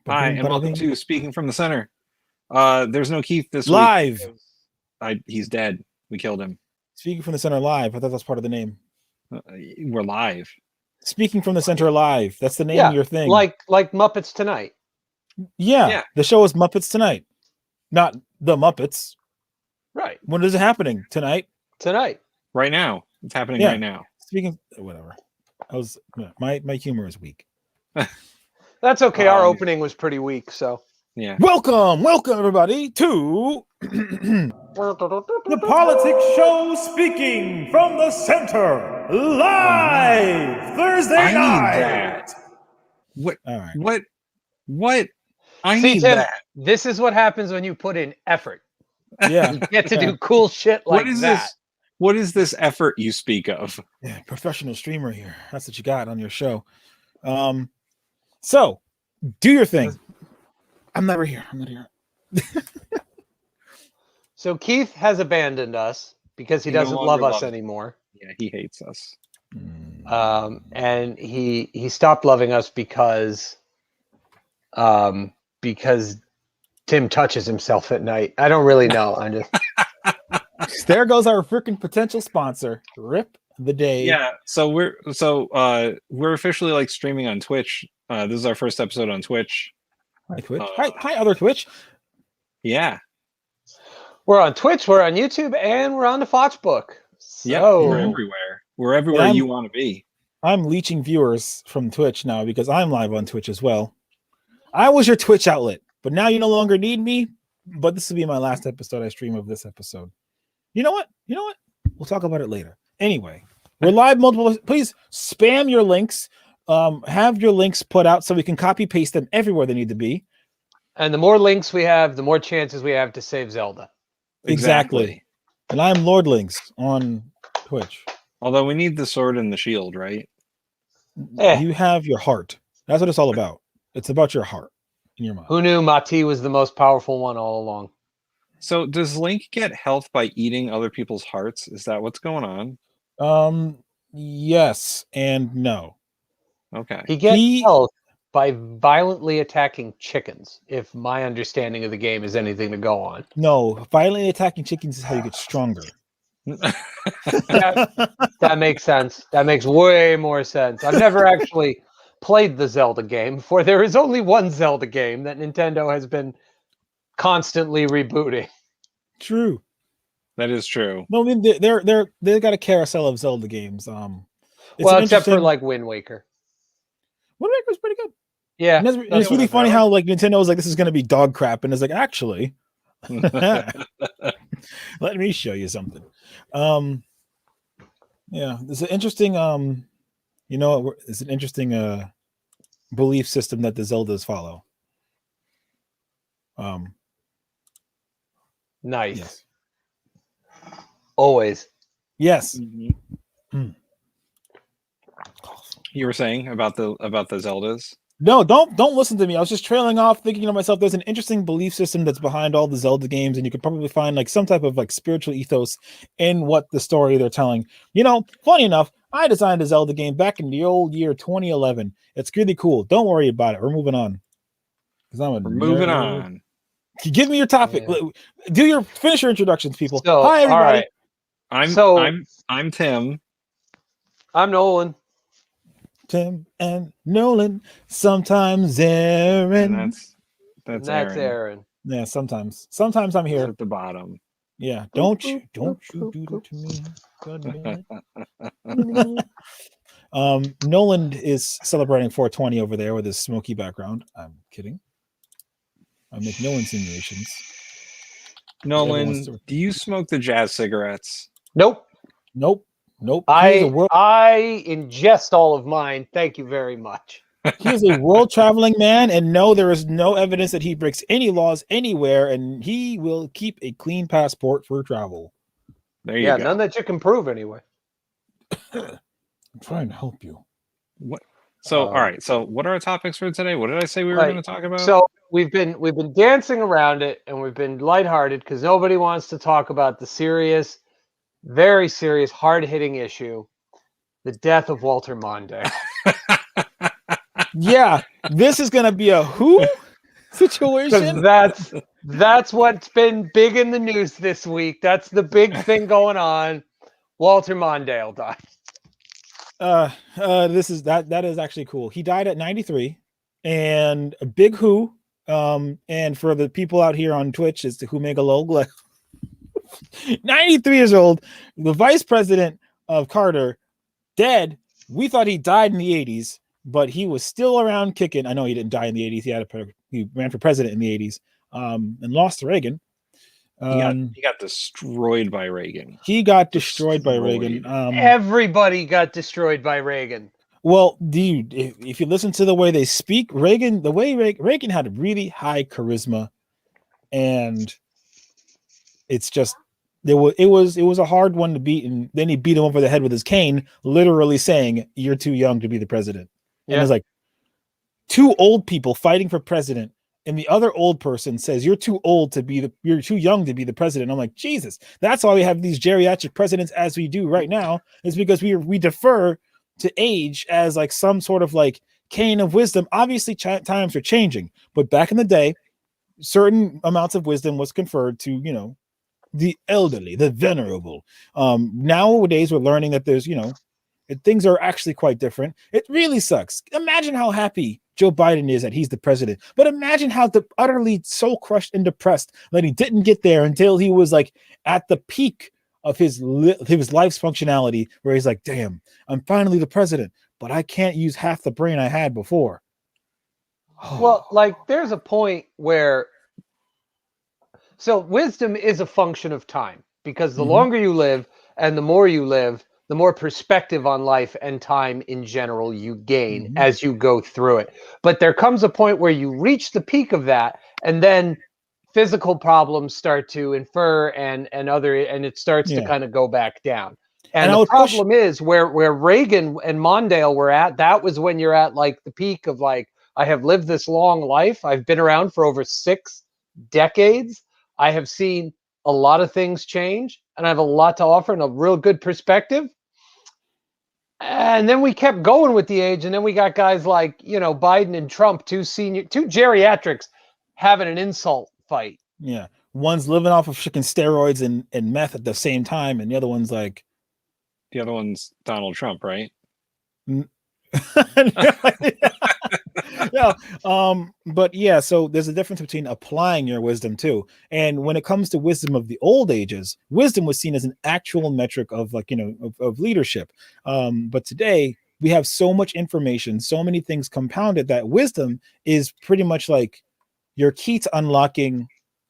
Hi, and welcome to Speaking from the Center. There's no Keith this live. Week. He's dead. We killed him. Speaking from the Center live. I thought that's part of the name. We're live. Speaking from the Center live. That's the name of your thing. Like Muppets Tonight. Yeah. The show is Muppets Tonight, not the Muppets. Right. When is it happening? Tonight. Right now. It's happening right now. Speaking. Whatever. My humor is weak. That's okay. Our opening was pretty weak, so yeah. Welcome everybody to the Politics Show, Speaking from the Center live Thursday night. What? All right. What? I See, need Tim, that. This is what happens when you put in effort. Yeah, you get to do cool shit like that. What is this effort you speak of? Yeah, professional streamer here. That's what you got on your show. So do your thing. I'm not here. So Keith has abandoned us because he doesn't love us anymore. Yeah, he hates us. And he stopped loving us because Tim touches himself at night. I don't really know. I'm just there goes our freaking potential sponsor. Rip the day. Yeah, so we're officially like streaming on Twitch. This is our first episode on Twitch. Hi Twitch. Hi other Twitch. Yeah. We're on Twitch, we're on YouTube, and we're on the Foxbook. So yeah, we're everywhere. We're everywhere you want to be. I'm leeching viewers from Twitch now because I'm live on Twitch as well. I was your Twitch outlet, but now you no longer need me. But this will be my last episode I stream of this episode. You know what? We'll talk about it later. Anyway, we're live multiple. Please spam your links. Have your links put out so we can copy paste them everywhere they need to be. And the more links we have, the more chances we have to save Zelda. Exactly. And I'm Lord Links on Twitch. Although we need the sword and the shield, right? You have your heart. That's what it's all about. It's about your heart and your mind. Who knew Mati was the most powerful one all along? So does Link get health by eating other people's hearts? Is that what's going on? Yes and no. Okay. He gets health by violently attacking chickens, if my understanding of the game is anything to go on. No, violently attacking chickens is how you get stronger. That makes sense. That makes way more sense. I've never actually played the Zelda game, for there is only one Zelda game that Nintendo has been constantly rebooting. True. That is true. No, I mean they've got a carousel of Zelda games. Well, except for like Wind Waker. Wind Waker's pretty good. Yeah, and it's really funny how like Nintendo was like, this is going to be dog crap, and it's like, actually, let me show you something. Yeah, it's an interesting it's an interesting belief system that the Zeldas follow. Nice. Yes. Always. Yes. Mm-hmm. You were saying about the Zeldas? No, don't listen to me. I was just trailing off, thinking to myself, there's an interesting belief system that's behind all the Zelda games, and you could probably find like some type of like spiritual ethos in what the story they're telling. Funny enough, I designed a Zelda game back in the old year 2011. It's really cool. Don't worry about it. We're moving on. We're moving on. Give me your topic. Yeah. Finish your introductions, people. So, hi everybody. All right. I'm Tim. I'm Nolan. Tim and Nolan. Sometimes Aaron. And that's Aaron. Yeah, sometimes. Sometimes I'm here at the bottom. Yeah. Don't you do that to me. God Nolan is celebrating 420 over there with his smoky background. I'm kidding. I make no insinuations. Nolan, do you smoke the jazz cigarettes? Nope. I ingest all of mine. Thank you very much. He is a world traveling man, and no, there is no evidence that he breaks any laws anywhere, and he will keep a clean passport for travel. There you go. None that you can prove anyway. I'm trying to help you. What? So, all right. So, what are our topics for today? What did I say we were going to talk about? So, we've been dancing around it, and we've been lighthearted because nobody wants to talk about the serious, very serious, hard-hitting issue, the death of Walter Mondale. Yeah, this is going to be a who? situation. That's what's been big in the news this week. That's the big thing going on. Walter Mondale died. That is actually cool. He died at 93, and a big who. And for the people out here on Twitch, is the who make a logo. 93 years old, the vice president of Carter, dead. We thought he died in the 80s, but he was still around kicking. I know he didn't die in the 80s. He ran for president in the 80s, and lost to Reagan. He got destroyed by Reagan. He got destroyed by Reagan. Everybody got destroyed by Reagan. Well, dude, if you listen to the way they speak, Reagan had really high charisma, and it's just it was a hard one to beat, and then he beat him over the head with his cane, literally saying, "You're too young to be the president." Yeah. And it's like two old people fighting for president, and the other old person says, "You're too old to be you're too young to be the president." I'm like, Jesus, that's why we have these geriatric presidents as we do right now, is because we defer to age as like some sort of like cane of wisdom. Obviously, times are changing, but back in the day, certain amounts of wisdom was conferred to, the elderly, the venerable. Nowadays, we're learning that there's, things are actually quite different. It really sucks. Imagine how happy Joe Biden is that he's the president, but imagine how utterly soul crushed and depressed that he didn't get there until he was like at the peak of his life's functionality, where he's like, damn, I'm finally the president, but I can't use half the brain I had before. Well, like there's a point where, so wisdom is a function of time, because the longer you live and the more you live, the more perspective on life and time in general you gain as you go through it. But there comes a point where you reach the peak of that, and then physical problems start to infer and it starts to kind of go back down. And the problem is where Reagan and Mondale were at, that was when you're at like the peak of like, I have lived this long life. I've been around for over 6 decades. I have seen a lot of things change, and I have a lot to offer and a real good perspective. And then we kept going with the age, and then we got guys like, Biden and Trump, two geriatrics having an insult fight. Yeah. One's living off of freaking steroids and meth at the same time, and the other one's like... The other one's Donald Trump, right? Yeah. But yeah, so there's a difference between applying your wisdom too. And when it comes to wisdom of the old ages, wisdom was seen as an actual metric of like, of leadership. But today we have so much information, so many things compounded, that wisdom is pretty much like your key to unlocking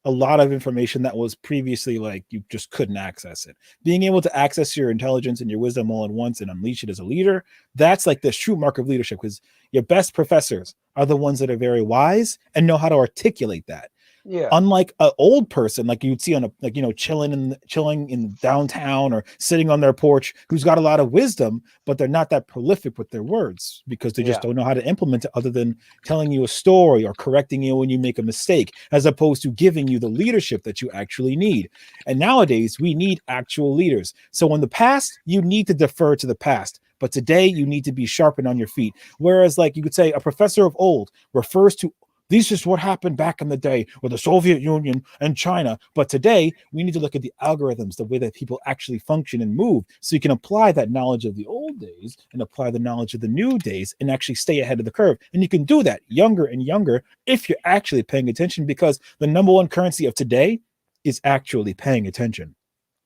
a lot of information that was previously like you just couldn't access it. Being able to access your intelligence and your wisdom all at once and unleash it as a leader, that's like the true mark of leadership, because your best professors are the ones that are very wise and know how to articulate that. Yeah. Unlike an old person, like you'd see on chilling in downtown or sitting on their porch, who's got a lot of wisdom, but they're not that prolific with their words because they just don't know how to implement it, other than telling you a story or correcting you when you make a mistake, as opposed to giving you the leadership that you actually need. And nowadays we need actual leaders. So in the past, you need to defer to the past, but today you need to be sharpened on your feet. Whereas like you could say a professor of old refers to, this is what happened back in the day with the Soviet Union and China. But today, we need to look at the algorithms, the way that people actually function and move, so you can apply that knowledge of the old days and apply the knowledge of the new days and actually stay ahead of the curve. And you can do that younger and younger if you're actually paying attention, because the number one currency of today is actually paying attention.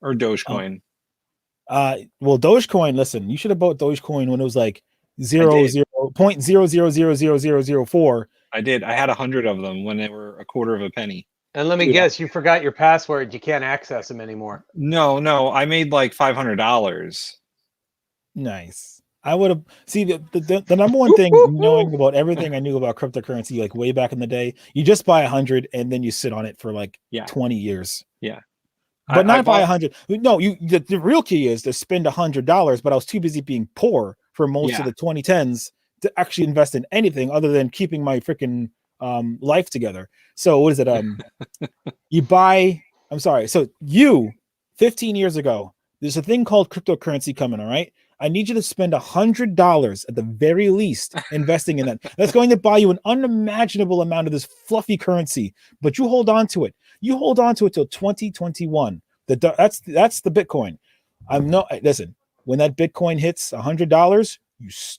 Or Dogecoin. Well, Dogecoin, listen, you should have bought Dogecoin when it was like 0.0000004. I did. I had 100 of them when they were a quarter of a penny. And let me guess, you forgot your password. You can't access them anymore. No. I made like $500. Nice. I would have the number one thing, knowing about everything I knew about cryptocurrency, like way back in the day, you just buy 100 and then you sit on it for like 20 years. Yeah. But not buy 100. No, the real key is to spend $100, but I was too busy being poor for most of the 2010s to actually invest in anything other than keeping my freaking life together. So what is it? So 15 years ago, there's a thing called cryptocurrency coming, all right? I need you to spend $100 at the very least investing in that. That's going to buy you an unimaginable amount of this fluffy currency, but you hold on to it. You hold on to it till 2021. That's the Bitcoin. Listen, when that Bitcoin hits $100,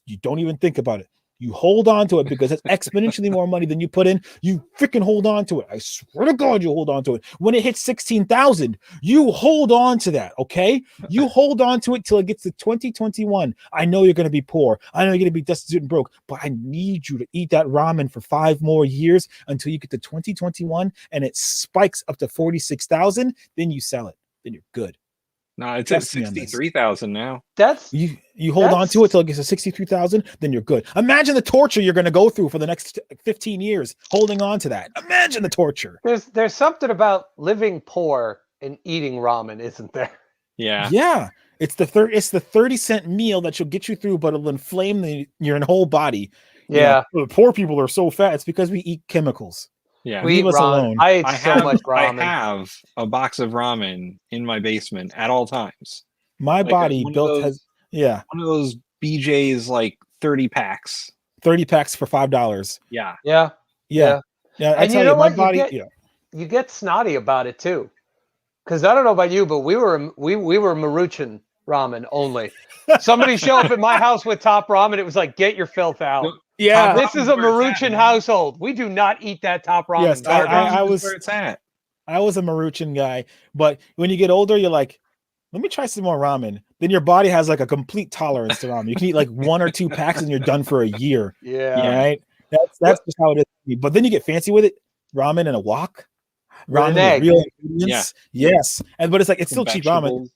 you don't even think about it. You hold on to it because it's exponentially more money than you put in. You freaking hold on to it. I swear to God, you hold on to it. When it hits 16,000, you hold on to that, okay? You hold on to it till it gets to 2021. I know you're going to be poor. I know you're going to be destitute and broke, but I need you to eat that ramen for 5 more years until you get to 2021 and it spikes up to 46,000. Then you sell it. Then you're good. No, it's at 63,000 now. That's you hold on to it till it gets to 63,000, then you're good. Imagine the torture you're going to go through for the next 15 years holding on to that. Imagine the torture. There's something about living poor and eating ramen, isn't there? Yeah. It's the 30-cent meal that you'll get you through, but it'll inflame your whole body. Yeah. You know, poor people are so fat. It's because we eat chemicals. Yeah. We eat Leave us ramen. alone. I ate so much ramen. I have a box of ramen in my basement at all times. My body one built of those BJ's like 30 packs. 30 packs for $5. Yeah. Yeah. I And tell you know my what? body. You get snotty about it too. Because I don't know about you, but we were Maruchan ramen only. Somebody show up at my house with Top Ramen, it was like, get your filth out. Yeah. This is a Maruchan household. We do not eat that Top Ramen. Yes, I was where it's at. I was a Maruchan guy, but when you get older, you're like, let me try some more ramen. Then your body has like a complete tolerance to ramen. You can eat like 1 or 2 packs and you're done for a year. Yeah. Right. That's just how it is. But then you get fancy with it. Ramen and a wok. Ramen with real ingredients. Yeah. Yes. But it's like it's Some still cheap vegetables. ramen.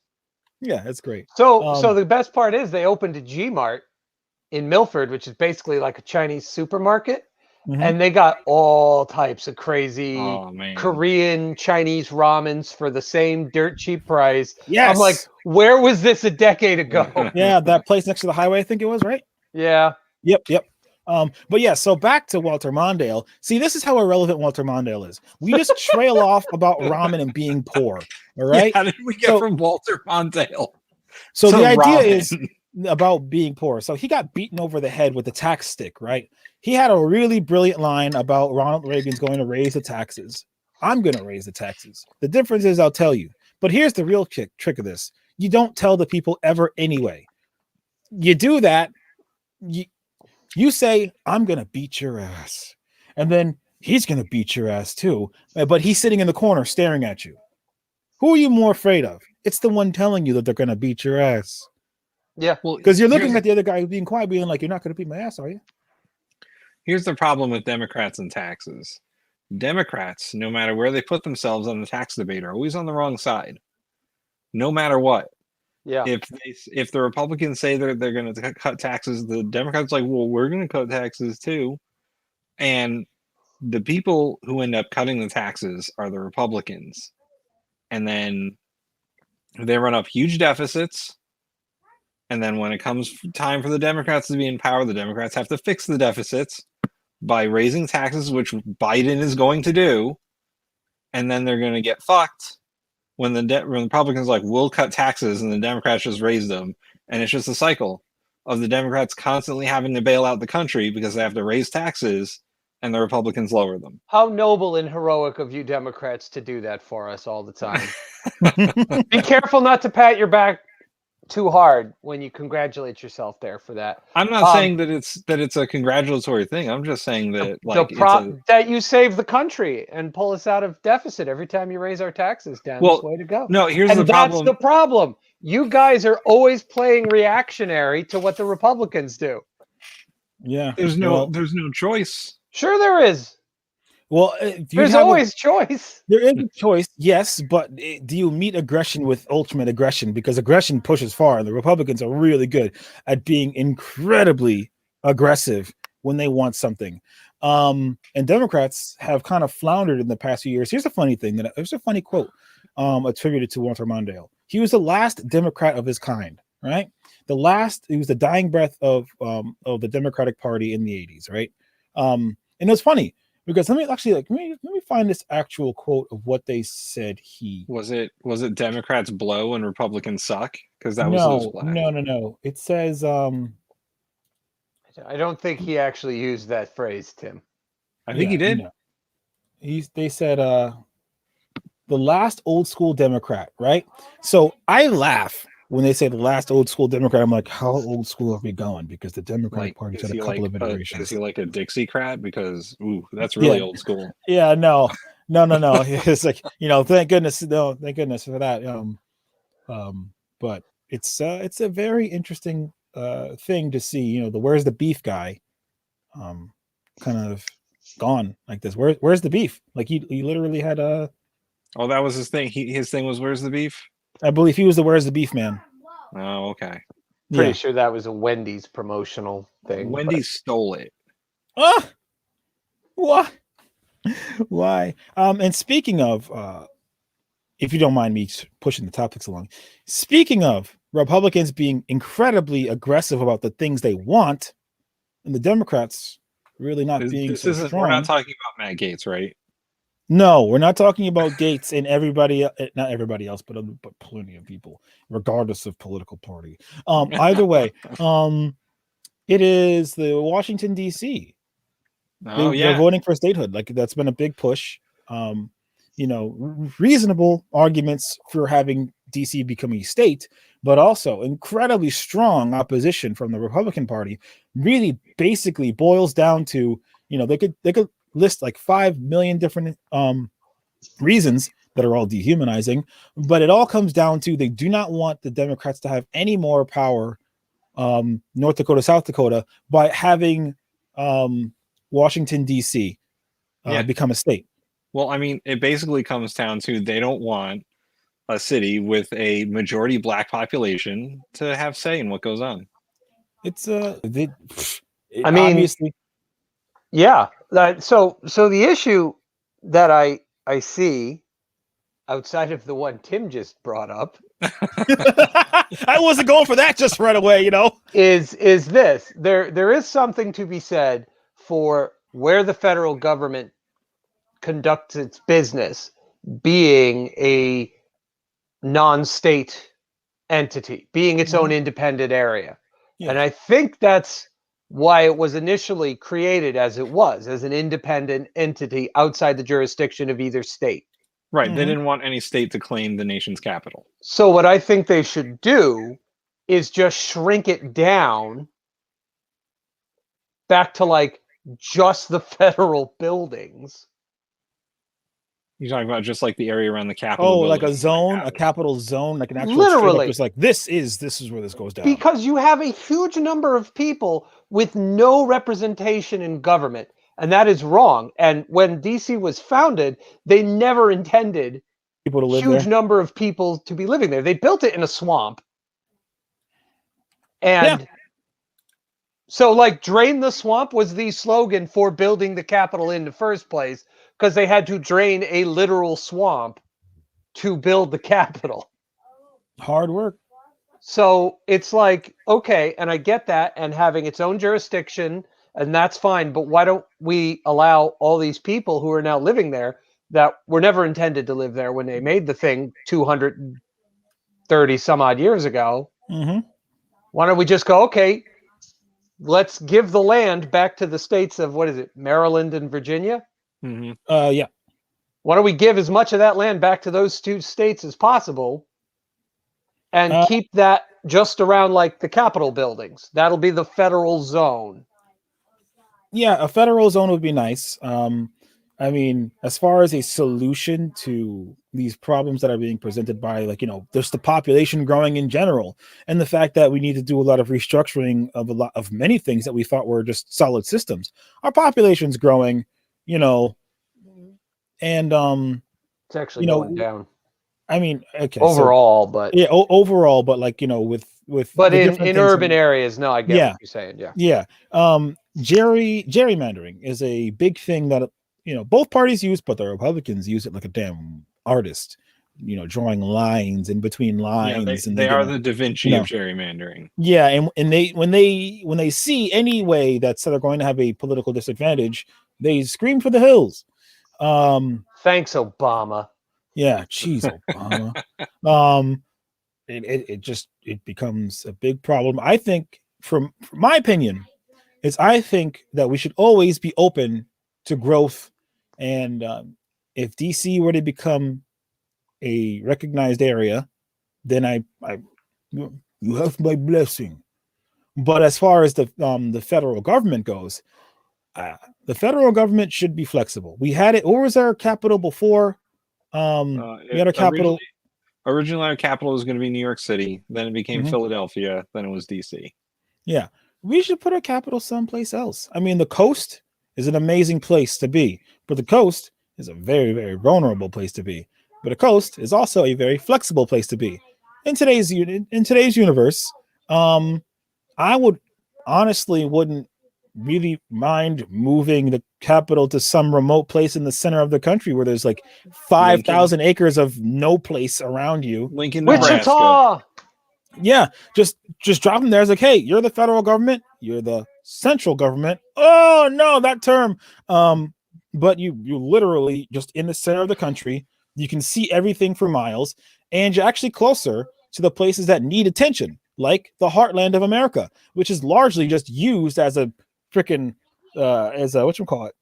Yeah, that's great. So the best part is they opened a G-Mart in Milford, which is basically like a Chinese supermarket. And they got all types of crazy Korean, Chinese ramens for the same dirt cheap price. Yes. I'm like, where was this a decade ago? Yeah, that place next to the highway, I think it was, right? Yeah. Yep. But yeah, so back to Walter Mondale. See, this is how irrelevant Walter Mondale is. We just trail off about ramen and being poor. All right. Yeah, how did we get from Walter Mondale? So the idea is about being poor. So he got beaten over the head with a tax stick, right? He had a really brilliant line about Ronald Reagan's going to raise the taxes. I'm going to raise the taxes. The difference is I'll tell you. But here's the real trick of this. You don't tell the people ever anyway. You do that. You say, I'm going to beat your ass. And then he's going to beat your ass too. But he's sitting in the corner staring at you. Who are you more afraid of? It's the one telling you that they're going to beat your ass. Yeah. Well, because you're looking at the other guy who's being quiet, being like, you're not going to beat my ass, are you? Here's the problem with Democrats and taxes. Democrats, no matter where they put themselves on the tax debate, are always on the wrong side. No matter what. Yeah. If the Republicans say they're going to cut taxes, the Democrats are like, well, we're going to cut taxes too. And the people who end up cutting the taxes are the Republicans. And then they run up huge deficits. And then when it comes time for the Democrats to be in power, the Democrats have to fix the deficits by raising taxes, which Biden is going to do. And then they're going to get fucked when the Republicans are like, we'll cut taxes, and the Democrats just raise them. And it's just a cycle of the Democrats constantly having to bail out the country because they have to raise taxes and the Republicans lower them. How noble and heroic of you Democrats to do that for us all the time. Be careful not to pat your back too hard when you congratulate yourself there for that. I'm not saying that it's a congratulatory thing. I'm just saying that that you save the country and pull us out of deficit every time you raise our taxes, Dan. This way to go. No, here's the problem. That's the problem. You guys are always playing reactionary to what the Republicans do. Yeah. There's no choice. Sure there is. Well, there's always choice. There is a choice, yes, but do you meet aggression with ultimate aggression? Because aggression pushes far, and the Republicans are really good at being incredibly aggressive when they want something. And Democrats have kind of floundered in the past few years. Here's a funny thing. There's a funny quote attributed to Walter Mondale. He was the last Democrat of his kind, right? He was the dying breath of the Democratic Party in the 80s, right? And it was funny. Because let me find this actual quote of what they said he Was it Democrats blow and Republicans suck? Because that was those black. No. It says I don't think he actually used that phrase, Tim. I think he did. No. They said the last old school Democrat, right? So I laugh when they say the last old school Democrat. I'm like, how old school are we going? Because the Democratic Party's had a couple of iterations. Is he like a Dixiecrat? Because that's really old school. Yeah, no. It's like, thank goodness for that. But it's a very interesting thing to see. The where's the beef guy, kind of gone like this. Where's the beef? Like he literally had a. Oh, that was his thing. His thing was where's the beef? I believe he was the where's the beef man. Oh, okay. Pretty sure that was a Wendy's promotional thing. Wendy's stole it. What? Why? And speaking of, if you don't mind me pushing the topics along, speaking of Republicans being incredibly aggressive about the things they want, and the Democrats really not being so strong. We're not talking about Matt Gaetz, right? No, we're not talking about Gaetz and everybody, not everybody else, but plenty of people, regardless of political party. Either way, it is the Washington D.C. They're voting for statehood. Like that's been a big push. Reasonable arguments for having DC become a state, but also incredibly strong opposition from the Republican Party. Really, basically boils down to they could list like 5 million different reasons that are all dehumanizing, but it all comes down to they do not want the Democrats to have any more power, North Dakota, South Dakota, by having Washington D.C. become a state. Well, I mean, it basically comes down to they don't want a city with a majority black population to have say in what goes on. It's I mean, obviously, yeah. So the issue that I see outside of the one Tim just brought up, I wasn't going for that just right away, is this. There is something to be said for where the federal government conducts its business being a non-state entity, being its own independent area. Yeah. And I think that's why it was initially created as it was, as an independent entity outside the jurisdiction of either state. Right. They didn't want any state to claim the nation's capital. So what I think they should do is just shrink it down back to like just the federal buildings. You're talking about just like the area around the Capitol. Oh, like a zone, a capital zone, like an actual literally. Just like this is where this goes down. Because you have a huge number of people with no representation in government, and that is wrong. And when DC was founded, they never intended people to live huge number of people to be living there. They built it in a swamp. And so like drain the swamp was the slogan for building the Capitol in the first place, because they had to drain a literal swamp to build the Capitol. Hard work. So it's like, okay, and I get that, and having its own jurisdiction, and that's fine, but why don't we allow all these people who are now living there that were never intended to live there when they made the thing 230 some odd years ago? Why don't we just go, okay, let's give the land back to the states of, what is it, Maryland and Virginia? Yeah. Why don't we give as much of that land back to those two states as possible and keep that just around like the Capitol buildings? That'll be the federal zone. Yeah, a federal zone would be nice. I mean, as far as a solution to these problems that are being presented by, like, just the population growing in general, and the fact that we need to do a lot of restructuring of a lot of many things that we thought were just solid systems. Our population's growing, and it's actually going down. I mean, okay, overall, but overall, but like with but in urban areas, no, I get what you're saying. Yeah. Gerrymandering is a big thing that both parties use, but the Republicans use it like a damn artist, drawing lines in between lines. They are the Da Vinci of gerrymandering. Yeah, and they when they see any way that they're going to have a political disadvantage, They scream for the hills. Thanks, Obama. Yeah, geez, Obama. It becomes a big problem. I think, from my opinion, is I think that we should always be open to growth, and if DC were to become a recognized area, then you have my blessing. But as far as the federal government goes, the federal government should be flexible. We had it. What was our capital before? We had our capital. Originally, our capital was going to be New York City. Then it became Mhm. Philadelphia. Then it was DC. Yeah, we should put our capital someplace else. I mean, the coast is an amazing place to be, but the coast is a very, very vulnerable place to be. But the coast is also a very flexible place to be. In today's universe, I would honestly wouldn't really mind moving the capital to some remote place in the center of the country where there's like 5,000 acres of no place around you. Lincoln, Nebraska. Wichita. Yeah, just drop them there. It's like, hey, you're the federal government, you're the central government. Oh no, that term. But you literally just in the center of the country. You can see everything for miles, and you're actually closer to the places that need attention, like the heartland of America, which is largely just used as a freaking whatchamacallit?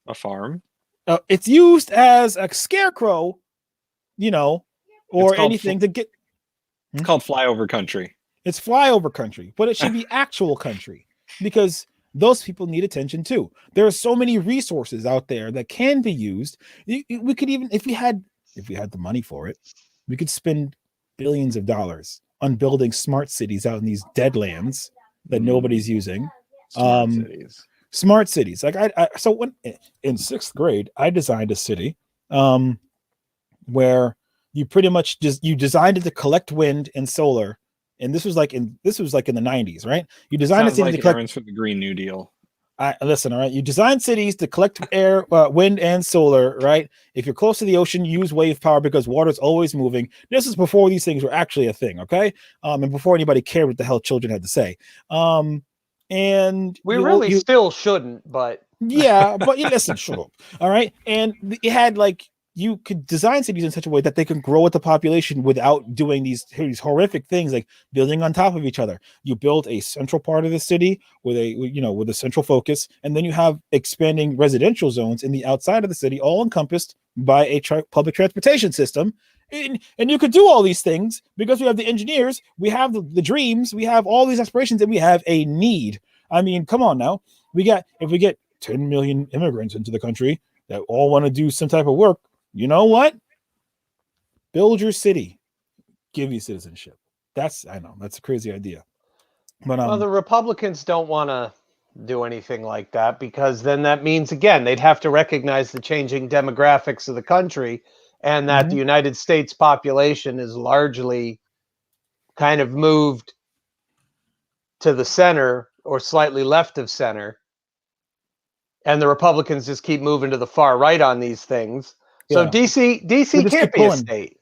A farm. It's used as a scarecrow, or anything to get. It's called flyover country. It's flyover country, but it should be actual country, because those people need attention too. There are so many resources out there that can be used. We could even, if we had the money for it, we could spend billions of dollars on building smart cities out in these dead lands that nobody's using. Smart cities. Like so when in 6th grade, I designed a city where you pretty much you designed it to collect wind and solar. And this was like in the 90s, right? You designed a city to collect for the Green New Deal. Listen, all right. You design cities to collect air, wind, and solar, right? If you're close to the ocean, use wave power because water's always moving. This is before these things were actually a thing, okay? And before anybody cared what the hell children had to say. And we still shouldn't, but yeah, but you listen, shut up. All right. And it had you could design cities in such a way that they can grow with the population without doing these horrific things like building on top of each other. You build a central part of the city with a central focus, and then you have expanding residential zones in the outside of the city, all encompassed by a public transportation system. And you could do all these things because we have the engineers, we have the dreams, we have all these aspirations, and we have a need. I mean, come on now. If we get 10 million immigrants into the country that all want to do some type of work, you know what? Build your city, give you citizenship. I know that's a crazy idea, but well, the Republicans don't want to do anything like that because then that means again they'd have to recognize the changing demographics of the country and that the United States population is largely kind of moved to the center or slightly left of center, and the Republicans just keep moving to the far right on these things. So DC can't be a state.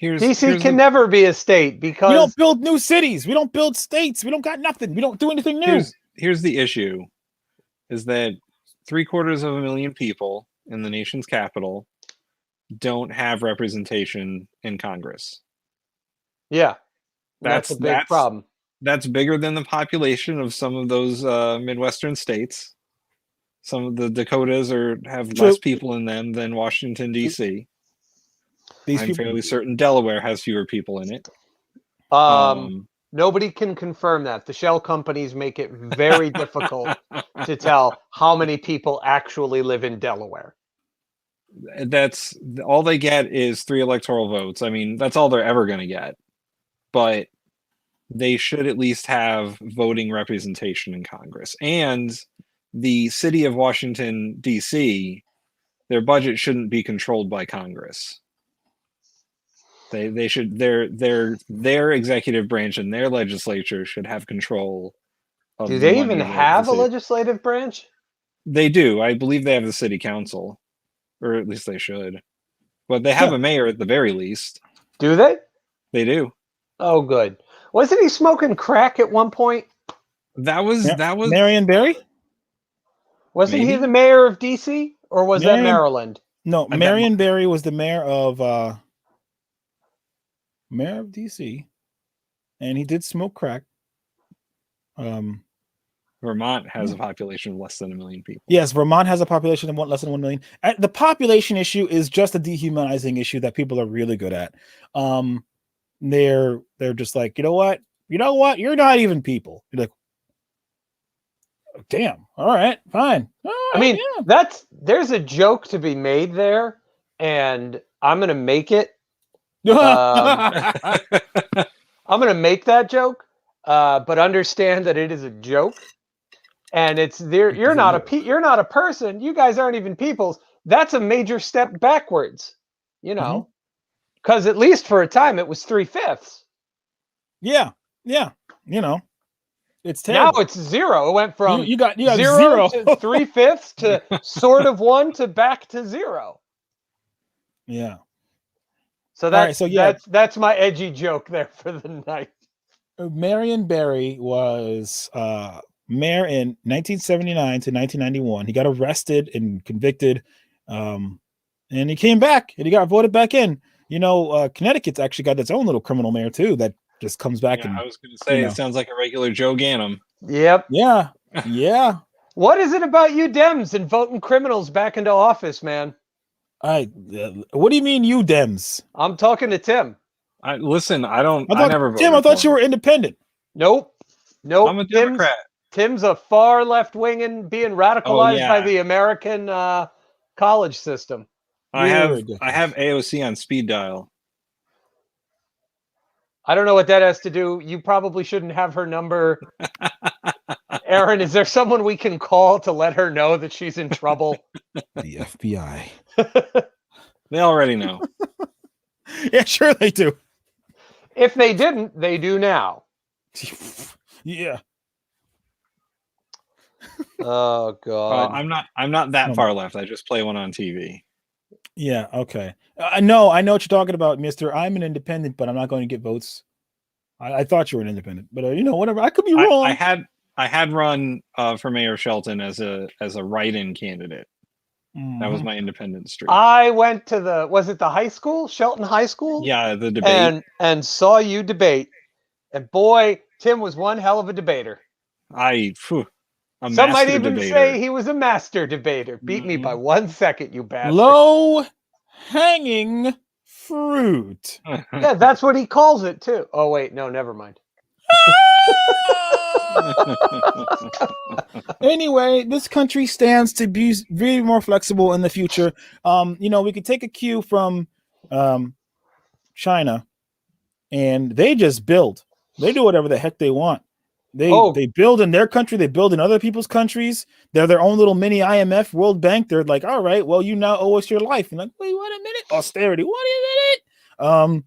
DC can never be a state because we don't build new cities. We don't build states. We don't got nothing. We don't do anything new. Here's the issue, is that 750,000 people in the nation's capital don't have representation in Congress. Yeah, that's a big problem. That's bigger than the population of some of those Midwestern states. Some of the Dakotas have less people in them than Washington, D.C. I'm fairly certain Delaware has fewer people in it. Nobody can confirm that. The shell companies make it very difficult to tell how many people actually live in Delaware. That's all they get is 3 electoral votes. I mean, that's all they're ever going to get. But they should at least have voting representation in Congress. And the city of Washington, D.C., their budget shouldn't be controlled by Congress. They should their executive branch and their legislature should have control of. Do they even have a legislative branch? They do. I believe they have the city council, or at least they should. But they have a mayor at the very least. Do they? They do. Oh, good. Wasn't he smoking crack at one point? That was Marion Barry? Wasn't he Maybe? the mayor of DC, or was that Marion- Maryland? No, I bet Marion Barry was the mayor of DC, and he did smoke crack. Vermont has a population of less than 1 million people. Yes, Vermont has a population of less than 1 million. The population issue is just a dehumanizing issue that people are really good at. They're just like, you know what, you're not even people. You're like, oh, damn, all right, fine. All right, I mean, there's a joke to be made there, and I'm gonna make it. yeah. I'm gonna make that joke, but understand that it is a joke, and it's there. You're not a person. You guys aren't even peoples. That's a major step backwards, because at least for a time it was 3/5. Yeah, it's Now terrible. it's 0. It went from you got 0 to 3/5 to sort of 1 to back to 0. Yeah. So that's my edgy joke there for the night. Marion Barry was mayor in 1979 to 1991. He got arrested and convicted, and he came back and he got voted back in. Connecticut's actually got its own little criminal mayor too that just comes back. I was going to say, it sounds like a regular Joe Ganim. Yep. Yeah. What is it about you Dems and voting criminals back into office, man? What do you mean, you Dems? I'm talking to Tim. I never voted. Tim, I thought you were independent. Nope. I'm a Democrat. Tim's a far left-wing being radicalized by the American college system. I have AOC on speed dial. I don't know what that has to do. You probably shouldn't have her number. Aaron, is there someone we can call to let her know that she's in trouble? The FBI. They already know. Yeah, sure they do. If they didn't, they do now. Yeah. Oh God. I'm not that far left. I just play one on TV. Yeah. Okay. I know what you're talking about, Mister. I'm an independent, but I'm not going to get votes. I thought you were an independent, but whatever. I could be wrong. I had run for Mayor Shelton as a write-in candidate. Mm-hmm. That was my independent streak. I went to was it the high school, Shelton High School? Yeah, the debate. And saw you debate. And boy, Tim was one hell of a debater. Some might even say he was a master debater. Beat me by 1 second, you bastard. Low hanging fruit. Yeah, that's what he calls it too. Oh wait, no, never mind. Anyway, this country stands to be really more flexible in the future. We could take a cue from China, and they just build. They do whatever the heck they want. They build in their country. They build in other people's countries. They're their own little mini IMF, World Bank. They're like, all right, well, you now owe us your life. And like, wait, what a minute, austerity. What a minute.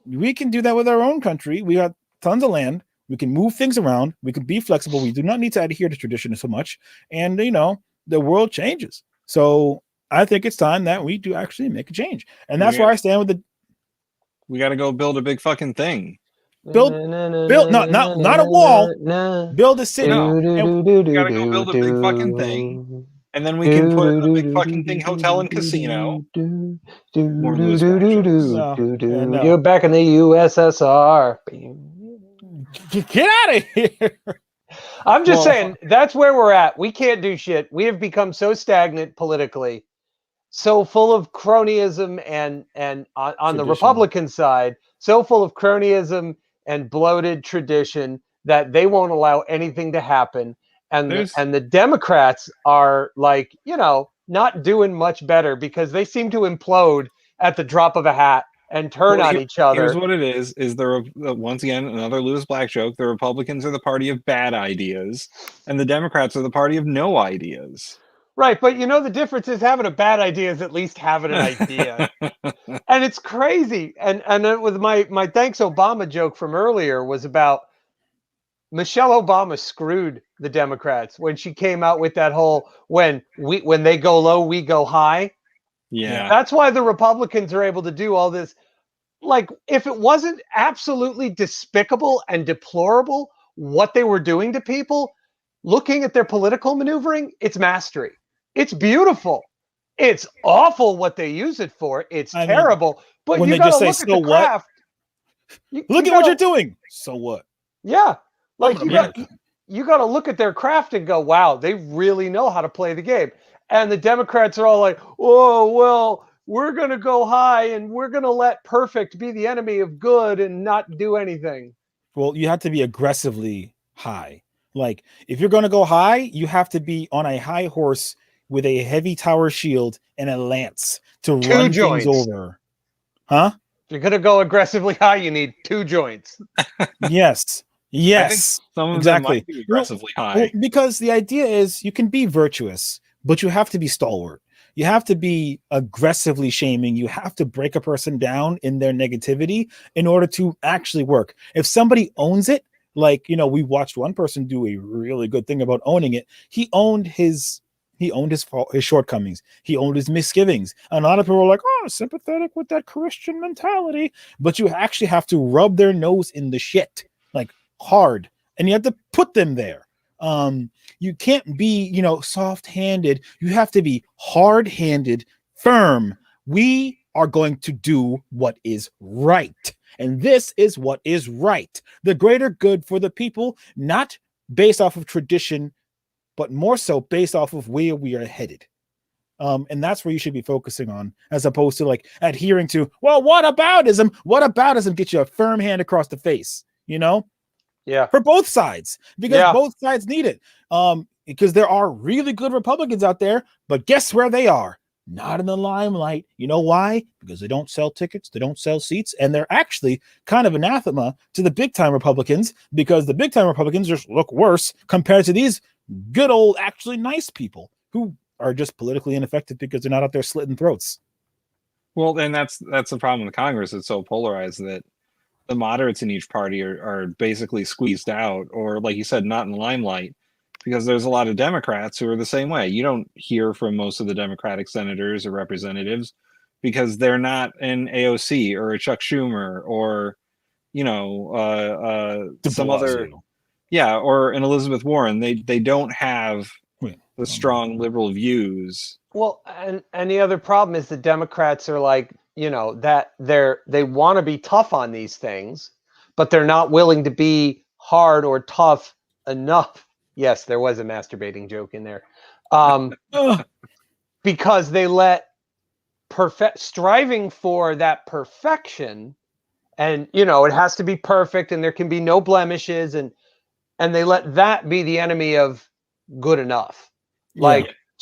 We can do that with our own country. We got tons of land. We can move things around. We can be flexible. We do not need to adhere to tradition so much. And the world changes. So I think it's time that we do actually make a change. And that's where I stand with we got to go build a big fucking thing. Build not a wall. Build a city. No. We gotta go build a big fucking thing, and then we can put a big fucking thing hotel and casino. You're back in the USSR. Get out of here. I'm just saying that's where we're at. We can't do shit. We have become so stagnant politically, so full of cronyism and on the Republican side, so full of cronyism and bloated tradition that they won't allow anything to happen. And the Democrats are like, not doing much better because they seem to implode at the drop of a hat and turn on each other. Here's what it is there once again another Lewis Black joke. The Republicans are the party of bad ideas, and the Democrats are the party of no ideas. Right, but the difference is having a bad idea is at least having an idea. And it's crazy. And with my thanks Obama joke from earlier was about Michelle Obama screwed the Democrats when she came out with that whole when they go low, we go high. Yeah. That's why the Republicans are able to do all this. Like, if it wasn't absolutely despicable and deplorable what they were doing to people, looking at their political maneuvering, it's mastery. It's beautiful. It's awful what they use it for. It's terrible. But when you they got to just say, look at "So the what?" craft. Look at what you're doing. So what? Yeah. Like you got America. you got to look at their craft and go, wow, they really know how to play the game. And the Democrats are all like, oh, well, we're going to go high and we're going to let perfect be the enemy of good and not do anything. Well, you have to be aggressively high. Like, if you're going to go high, you have to be on a high horse with a heavy tower shield and a lance to run things over. Huh? If you're going to go aggressively high, you need 2 joints. Yes. Yes. Some of exactly. them might be aggressively high. Well, because the idea is you can be virtuous, but you have to be stalwart. You have to be aggressively shaming. You have to break a person down in their negativity in order to actually work. If somebody owns it, like, we watched one person do a really good thing about owning it. He owned his shortcomings. He owned his misgivings. And a lot of people were like, oh, sympathetic with that Christian mentality. But you actually have to rub their nose in the shit, like hard. And you have to put them there. You can't be, soft-handed. You have to be hard-handed, firm. We are going to do what is right. And this is what is right. The greater good for the people, not based off of tradition, but more so based off of where we are headed. And that's where you should be focusing on, as opposed to like adhering to, well, whataboutism? Whataboutism gets you a firm hand across the face, Yeah. For both sides, because both sides need it. Because there are really good Republicans out there, but guess where they are? Not in the limelight. You know why? Because they don't sell tickets, they don't sell seats, and they're actually kind of anathema to the big time Republicans, because the big time Republicans just look worse compared to these good old, actually nice people who are just politically ineffective because they're not out there slitting throats. Well, and that's the problem with Congress. It's so polarized that the moderates in each party are basically squeezed out, or like you said, not in the limelight, because there's a lot of Democrats who are the same way. You don't hear from most of the Democratic senators or representatives because they're not an AOC or a Chuck Schumer or, some other, or an Elizabeth Warren. They don't have the strong liberal views. Well, and the other problem is the Democrats are like, that they want to be tough on these things, but they're not willing to be hard or tough enough. Yes, there was a masturbating joke in there. Because they let striving for that perfection, and it has to be perfect and there can be no blemishes, and they let that be the enemy of good enough.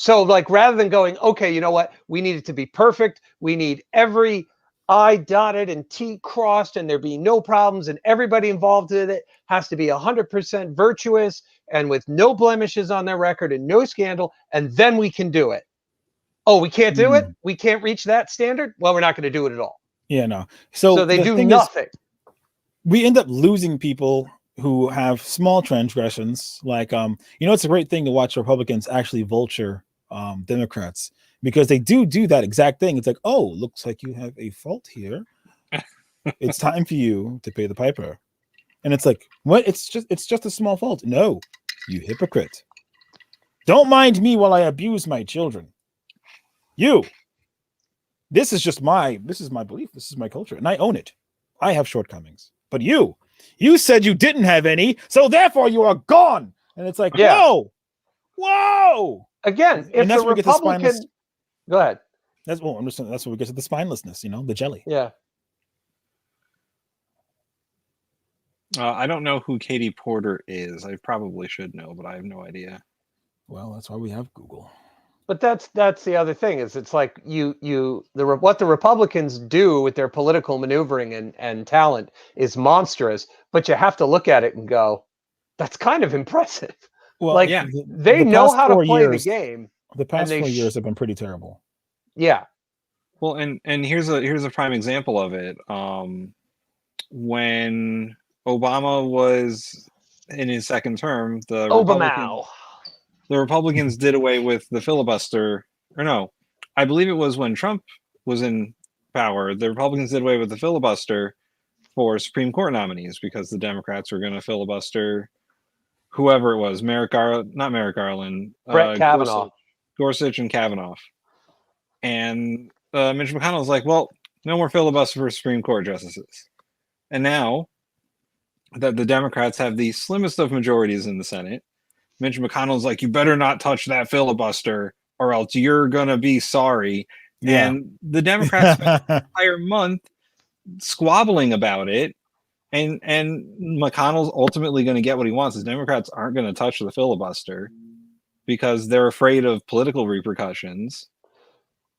So rather than going, okay, you know what? We need it to be perfect. We need every I dotted and T crossed and there be no problems, and everybody involved in it has to be 100% virtuous and with no blemishes on their record and no scandal, and then we can do it. Oh, we can't do it? We can't reach that standard? Well, we're not going to do it at all. Yeah, no. So they do nothing. We end up losing people who have small transgressions. Like, it's a great thing to watch Republicans actually vulture Democrats, because they do that exact thing. It's like, oh, looks like you have a fault here. It's time for you to pay the piper. And it's like, what? It's just a small fault. No, you hypocrite. Don't mind me while I abuse my children. This is my belief. This is my culture, and I own it. I have shortcomings, but you said you didn't have any, so therefore you are gone. And it's like, whoa. Again, if the Republican, go ahead. That's what we get to the spinelessness, the jelly. Yeah. I don't know who Katie Porter is. I probably should know, but I have no idea. Well, that's why we have Google. But that's the other thing, is it's like what the Republicans do with their political maneuvering and talent is monstrous, but you have to look at it and go, that's kind of impressive. Well, they know how to play the game. The past 4 years have been pretty terrible. Yeah. Well, and here's a prime example of it. When Obama was in his second term, the Republicans did away with the filibuster. Or no, I believe it was when Trump was in power. The Republicans did away with the filibuster for Supreme Court nominees because the Democrats were going to filibuster whoever it was, not Merrick Garland, Brett Kavanaugh. Gorsuch and Kavanaugh. And Mitch McConnell's like, well, no more filibuster for Supreme Court justices. And now that the Democrats have the slimmest of majorities in the Senate, Mitch McConnell's like, you better not touch that filibuster or else you're going to be sorry. Yeah. And the Democrats spent an entire month squabbling about it. And McConnell's ultimately going to get what he wants. The Democrats aren't going to touch the filibuster because they're afraid of political repercussions.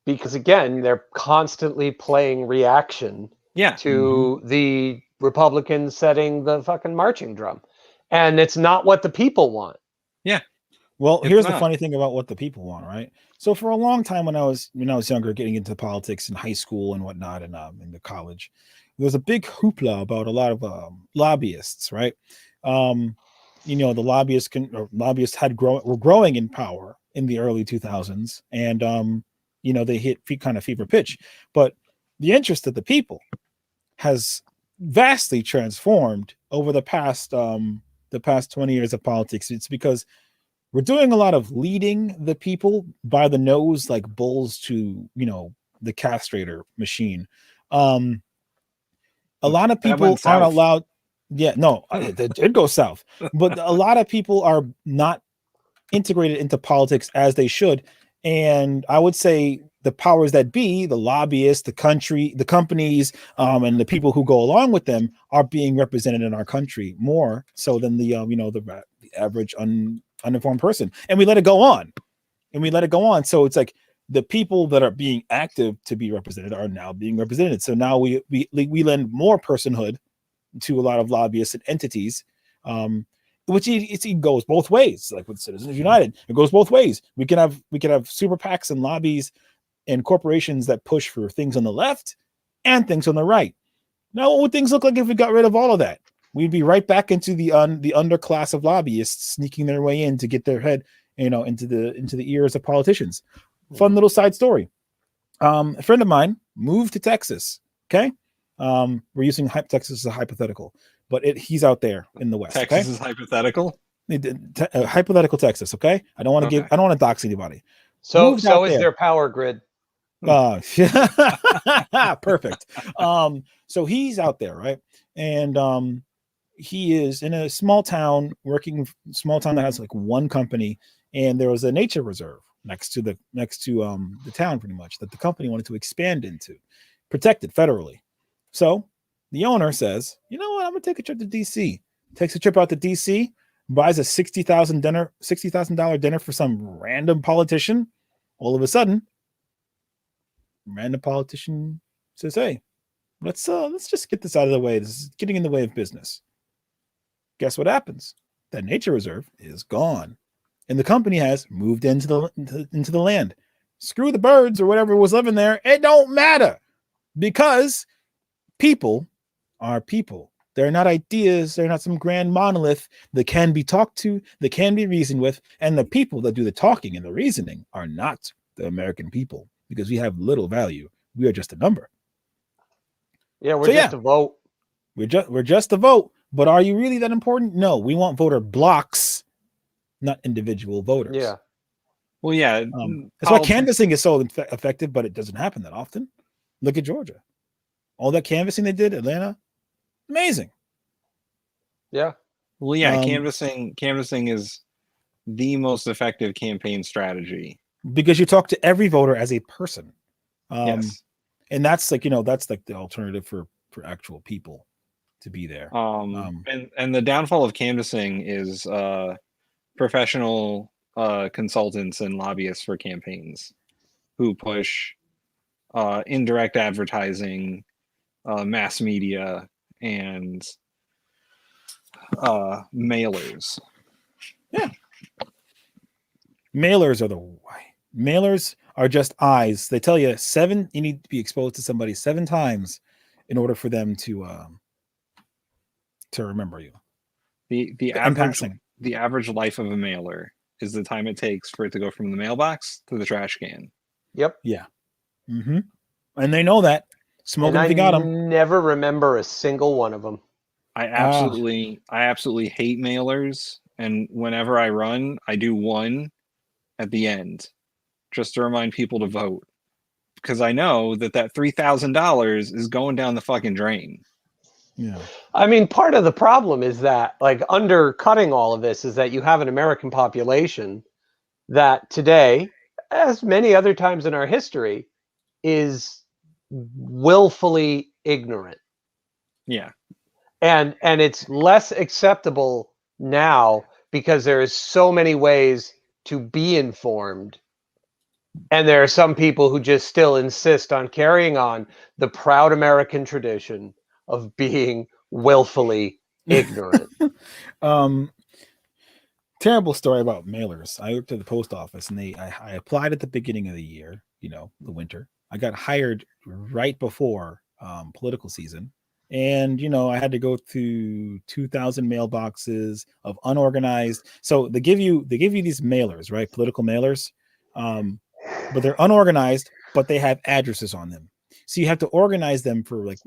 Because again, they're constantly playing reaction to the Republicans setting the fucking marching drum. And it's not what the people want. Yeah. Well, here's the funny thing about what the people want, right? So for a long time when I was younger, getting into politics in high school and whatnot, and in the college, there was a big hoopla about a lot of lobbyists, right? The lobbyists were growing in power in the early 2000s, and they hit kind of fever pitch. But the interest of the people has vastly transformed over the past 20 years of politics. It's because we're doing a lot of leading the people by the nose, like bulls to, the castrator machine. A lot of people aren't allowed. Yeah, no, it goes south. But a lot of people are not integrated into politics as they should. And I would say the powers that be, the lobbyists, the companies, and the people who go along with them are being represented in our country more so than the average uninformed person. And we let it go on. So it's like the people that are being active to be represented are now being represented. So now we lend more personhood to a lot of lobbyists and entities, which it goes both ways. Like with Citizens United, it goes both ways. We can have super PACs and lobbies and corporations that push for things on the left and things on the right. Now, what would things look like if we got rid of all of that? We'd be right back into the underclass of lobbyists sneaking their way in to get their head, into the ears of politicians. Fun little side story. A friend of mine moved to Texas. Okay. We're using Texas as a hypothetical, but he's out there in the West. Texas is hypothetical. Hypothetical Texas. Okay. I don't want to dox anybody. So is their power grid. Perfect. So he's out there, right? And he is in a small town that has like one company, and there was a nature reserve next to the town, pretty much, that the company wanted to expand into, protected federally. So the owner says, you know what, I'm gonna take a trip to DC. Takes a trip out to DC, buys a $60,000 dinner for some random politician. All of a sudden, random politician says, hey, let's just get this out of the way. This is getting in the way of business. Guess what happens? That nature reserve is gone, and the company has moved into the land. Screw the birds or whatever was living there. It don't matter, because people are people. They're not ideas. They're not some grand monolith that can be talked to, that can be reasoned with. And the people that do the talking and the reasoning are not the American people, because we have little value. We are just a number. Yeah, we're just a vote. We're just a vote. But are you really that important? No, we want voter blocks, not individual voters. Yeah. Well, yeah. That's why canvassing is so effective, but it doesn't happen that often. Look at Georgia. All that canvassing they did, Atlanta, amazing. Yeah. Well, yeah, canvassing is the most effective campaign strategy. Because you talk to every voter as a person. Yes. And that's like, that's like the alternative for actual people to be there. And the downfall of canvassing is professional consultants and lobbyists for campaigns who push indirect advertising, mass media, and mailers. Yeah. Mailers are just eyes. They tell you you need to be exposed to somebody 7 times in order for them to remember you. The average life of a mailer is the time it takes for it to go from the mailbox to the trash can. Yep. Yeah. Mm-hmm. And they know that. Smoke them if you got them. I never remember a single one of them. I absolutely hate mailers. And whenever I run, I do one at the end, just to remind people to vote. Because I know that $3,000 is going down the fucking drain. Yeah. I mean, part of the problem is that, like, undercutting all of this is that you have an American population that today, as many other times in our history, is willfully ignorant. Yeah. And it's less acceptable now because there is so many ways to be informed. And there are some people who just still insist on carrying on the proud American tradition of being willfully ignorant. Terrible story about mailers. I worked at the post office, and I applied at the beginning of the year, the winter. I got hired right before political season, and I had to go through 2,000 mailboxes of unorganized. So they give you these mailers, right? Political mailers, but they're unorganized, but they have addresses on them. So you have to organize them for like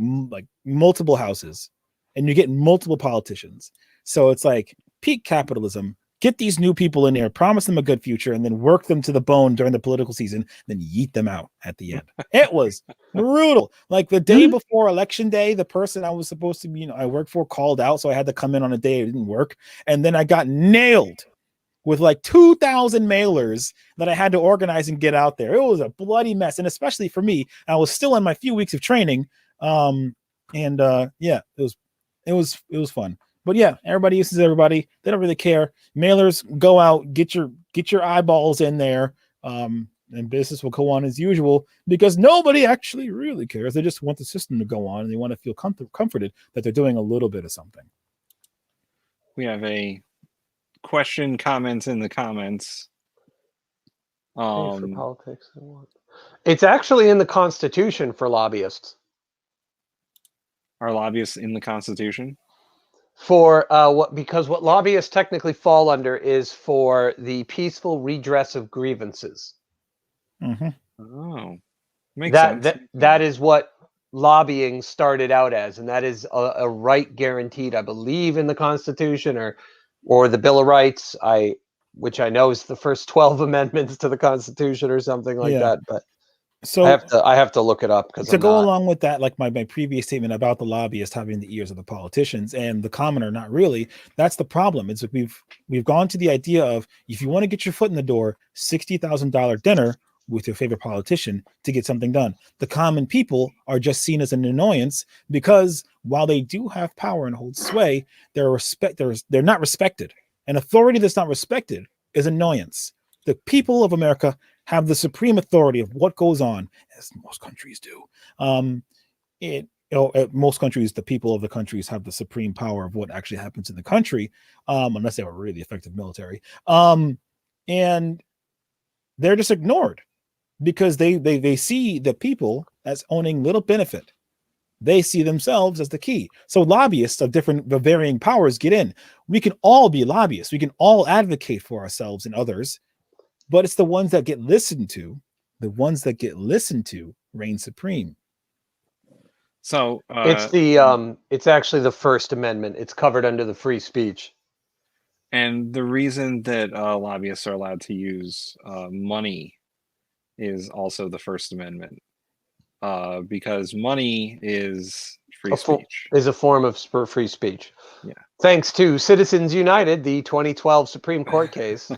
multiple houses, and you get multiple politicians. So it's like peak capitalism. Get these new people in there, promise them a good future, and then work them to the bone during the political season, then yeet them out at the end. It was brutal. Like the day before election day, the person I was supposed to be, I worked for called out, so I had to come in on a day it didn't work. And then I got nailed with like 2,000 mailers that I had to organize and get out there. It was a bloody mess. And especially for me, I was still in my few weeks of training. Yeah, it was fun. But yeah, everybody uses everybody. They don't really care. Mailers, go out, get your eyeballs in there, and business will go on as usual because nobody actually really cares. They just want the system to go on, and they want to feel comforted that they're doing a little bit of something. We have a question, comments in the comments. For politics, it's actually in the Constitution for lobbyists. Are lobbyists in the Constitution? For because what lobbyists technically fall under is for the peaceful redress of grievances. Mm-hmm. Oh, makes sense. That is what lobbying started out as, and that is a right guaranteed, I believe, in the Constitution or the Bill of Rights. Which I know is the first 12 amendments to the Constitution or something like that, but. So I have to look it up because to go along with that, like my previous statement about the lobbyists having the ears of the politicians and the commoner not really. That's the problem. It's like we've gone to the idea of if you want to get your foot in the door, $60,000 dinner with your favorite politician to get something done. The common people are just seen as an annoyance because while they do have power and hold sway, they're not respected. An authority that's not respected is annoyance. The people of America have the supreme authority of what goes on, as most countries do. Most countries, the people of the countries have the supreme power of what actually happens in the country, unless they have a really effective military. And they're just ignored because they see the people as owning little benefit. They see themselves as the key. So lobbyists of varying powers get in. We can all be lobbyists. We can all advocate for ourselves and others. But it's the ones that get listened to. The ones that get listened to reign supreme. So it's actually the First Amendment. It's covered under the free speech. And the reason that lobbyists are allowed to use money is also the First Amendment, because money is free speech. Is a form of free speech. Yeah. Thanks to Citizens United, the 2012 Supreme Court case.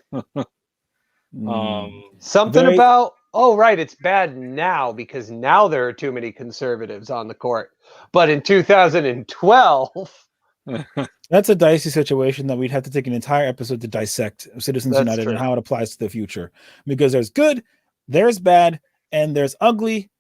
About it's bad now because now there are too many conservatives on the court, but in 2012 that's a dicey situation that we'd have to take an entire episode to dissect Citizens United and how it applies to the future, because there's good, there's bad, and there's ugly,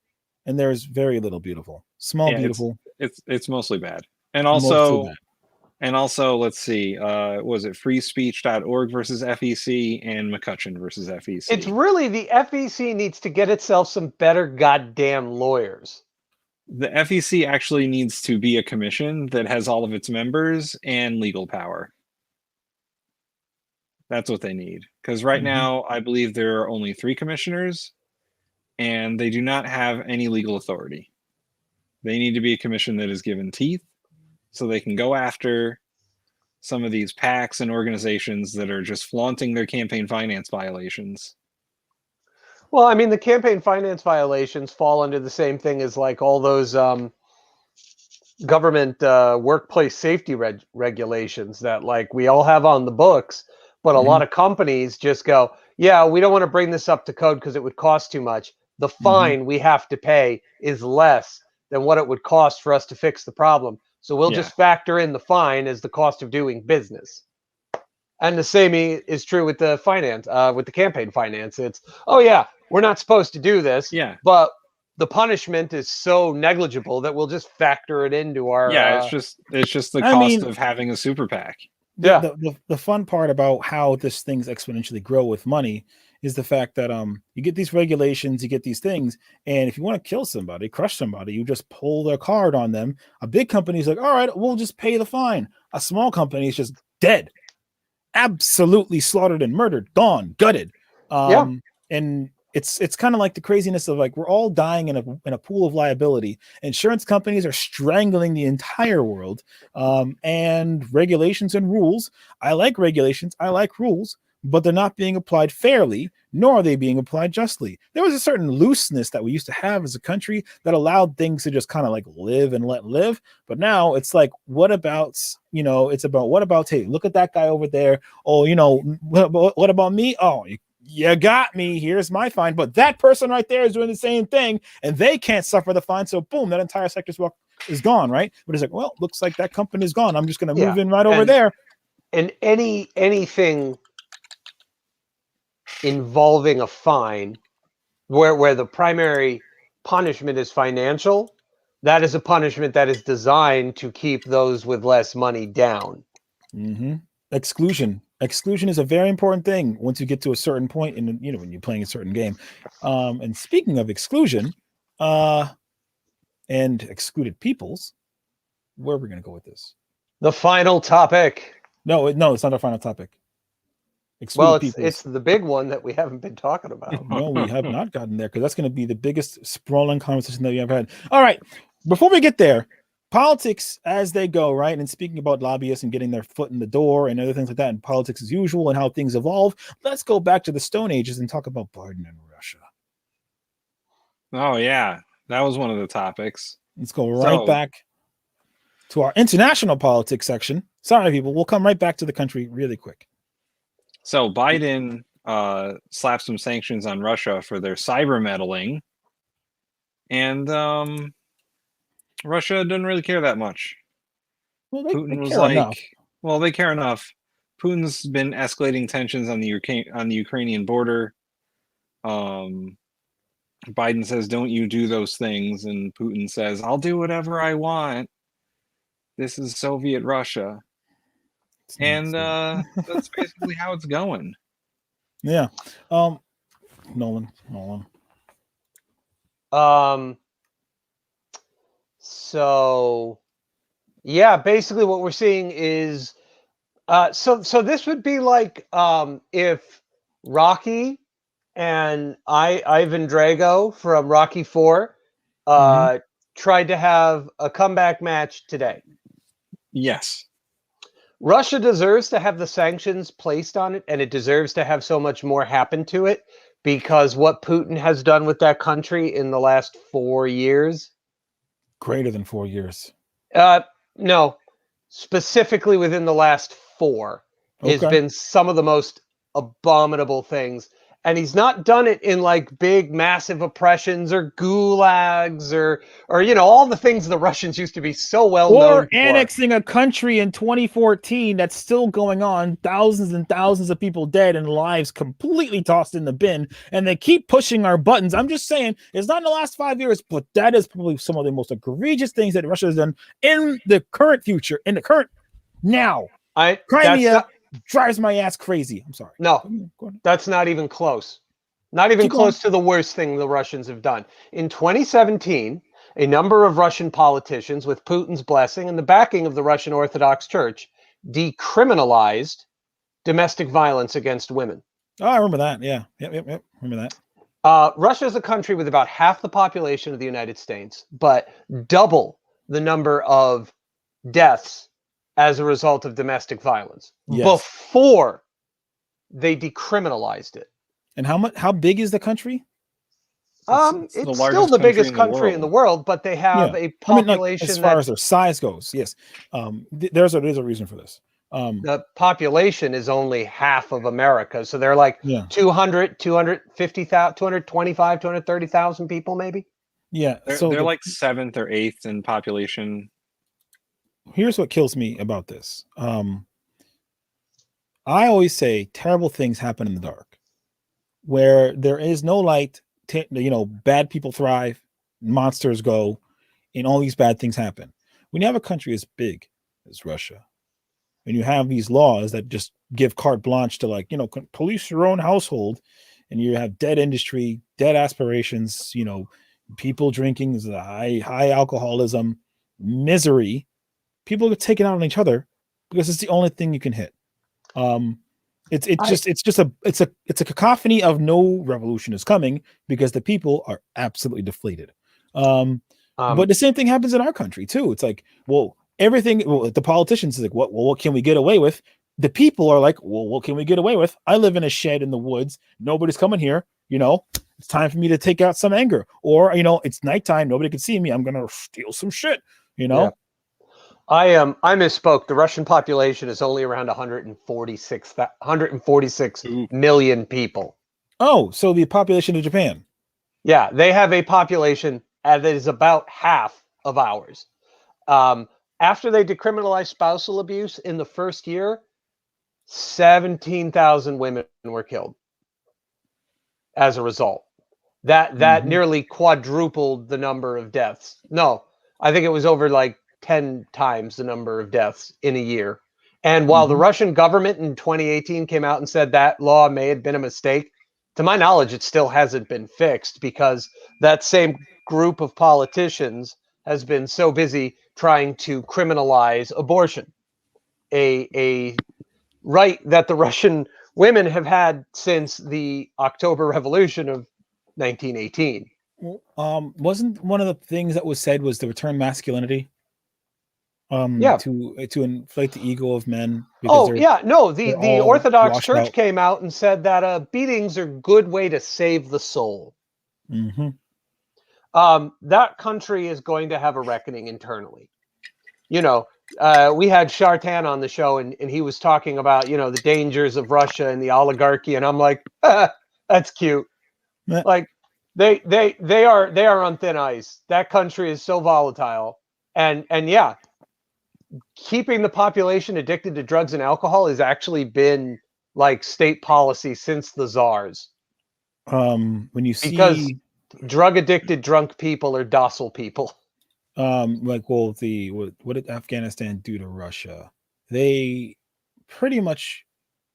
and there's very little beautiful. Beautiful. It's mostly bad. And also let's see, was it freespeech.org versus FEC and McCutcheon versus FEC? It's really the FEC needs to get itself some better goddamn lawyers. The FEC actually needs to be a commission that has all of its members and legal power. That's what they need. Because right now, I believe there are only 3 commissioners, and they do not have any legal authority. They need to be a commission that is given teeth, so they can go after some of these PACs and organizations that are just flaunting their campaign finance violations. Well, I mean, the campaign finance violations fall under the same thing as like all those government workplace safety regulations that like we all have on the books, but a lot of companies just go, yeah, we don't want to bring this up to code because it would cost too much. The fine we have to pay is less than what it would cost for us to fix the problem. So we'll just factor in the fine as the cost of doing business. And the same is true with the finance, with the campaign finance. It's, oh yeah, we're not supposed to do this, but the punishment is so negligible that we'll just factor it into our. Yeah, it's just the cost of having a super PAC. The fun part about how this thing's exponentially grow with money is the fact that you get these regulations, you get these things, and if you want to kill somebody, crush somebody, you just pull their card on them. A big company is like, all right, we'll just pay the fine. A small company is just dead, absolutely slaughtered and murdered, gone, gutted. And it's kind of like the craziness of like we're all dying in a pool of liability. Insurance companies are strangling the entire world, and regulations and rules. I like regulations, I like rules, but they're not being applied fairly, nor are they being applied justly. There was a certain looseness that we used to have as a country that allowed things to just kind of like live and let live. But now it's like, what about, it's about, what about, hey, look at that guy over there. Oh, what about me? Oh, you got me. Here's my fine. But that person right there is doing the same thing and they can't suffer the fine. So boom, that entire sector's is gone, right? But it's like, well, looks like that company is gone. I'm just going to move in right over there. And anything involving a fine where the primary punishment is financial, that is a punishment that is designed to keep those with less money down. Exclusion is a very important thing once you get to a certain point in, when you're playing a certain game. And speaking of exclusion and excluded peoples, where are we going to go with this? The final topic. No, it's not our final topic. It's the big one that we haven't been talking about. No, we have not gotten there because that's going to be the biggest sprawling conversation that we ever had. All right, before we get there, politics as they go, right? And speaking about lobbyists and getting their foot in the door and other things like that, and politics as usual and how things evolve, let's go back to the Stone Ages and talk about Biden and Russia. Oh, yeah. That was one of the topics. Let's go right back to our international politics section. Sorry, people. We'll come right back to the country really quick. So Biden slapped some sanctions on Russia for their cyber meddling. And Russia didn't really care that much. Well, Putin was like, enough. Well, they care enough. Putin's been escalating tensions on the Ukrainian border. Biden says, don't you do those things. And Putin says, I'll do whatever I want. This is Soviet Russia. And that's basically how it's going. Yeah. Nolan. So yeah, basically what we're seeing is so this would be like if Rocky and Ivan Drago from Rocky 4 tried to have a comeback match today. Yes. Russia deserves to have the sanctions placed on it, and it deserves to have so much more happen to it because what Putin has done with that country in the last 4 years. Greater than 4 years. No, specifically within the last 4 has been some of the most abominable things. And he's not done it in like big, massive oppressions or gulags or all the things the Russians used to be so well known for. Or annexing a country in 2014 that's still going on, thousands and thousands of people dead and lives completely tossed in the bin. And they keep pushing our buttons. I'm just saying, it's not in the last 5 years, but that is probably some of the most egregious things that Russia has done in the current future, in the current now. Crimea drives my ass crazy. I'm sorry. No, that's not even close. Not even close to the worst thing the Russians have done. In 2017, a number of Russian politicians, with Putin's blessing and the backing of the Russian Orthodox Church, decriminalized domestic violence against women. Oh, I remember that. Yeah. Yep. Remember that. Russia is a country with about half the population of the United States, but double the number of deaths as a result of domestic violence Yes. before they decriminalized it. And how big is the country? It's the It's largest still the country biggest in the country in the world, but they have Yeah. a I mean, like, population as far that as their size goes, yes. There's a reason for this. the population is only half of America. So they're like Yeah. 200, 250,000, 225, 230,000 people, maybe. Yeah. They're like 7th or 8th in population. Here's what kills me about this. I always say terrible things happen in the dark. Where there is no light, bad people thrive, monsters go, and all these bad things happen. When you have a country as big as Russia, and you have these laws that just give carte blanche to police your own household, and you have dead industry, dead aspirations, people drinking, high alcoholism, misery, people get taken out on each other because it's the only thing you can hit. It's a cacophony of no revolution is coming because the people are absolutely deflated. But the same thing happens in our country too. It's like, the politicians is like, what can we get away with? The people are like, well, what can we get away with? I live in a shed in the woods. Nobody's coming here. It's time for me to take out some anger. Or, it's nighttime. Nobody can see me. I'm going to steal some shit, Yeah. I misspoke. The Russian population is only around 146 million people. Oh, so the population of Japan. Yeah, they have a population that is about half of ours. After they decriminalized spousal abuse in the first year, 17,000 women were killed as a result. That nearly quadrupled the number of deaths. No, I think it was over like 10 times the number of deaths in a year. And while the Russian government in 2018 came out and said that law may have been a mistake, to my knowledge, it still hasn't been fixed because that same group of politicians has been so busy trying to criminalize abortion, a right that the Russian women have had since the October Revolution of 1918. Wasn't one of the things that was said was to return masculinity? Yeah. To inflate the ego of men. The Orthodox Church came out and said that beatings are a good way to save the soul. That country is going to have a reckoning internally. We had Shartan on the show, and he was talking about the dangers of Russia and the oligarchy, and I'm like, that's cute. Like they are on thin ice. That country is so volatile, and yeah. Keeping the population addicted to drugs and alcohol has actually been like state policy since the czars. Because drug addicted drunk people are docile people. What did Afghanistan do to Russia? They pretty much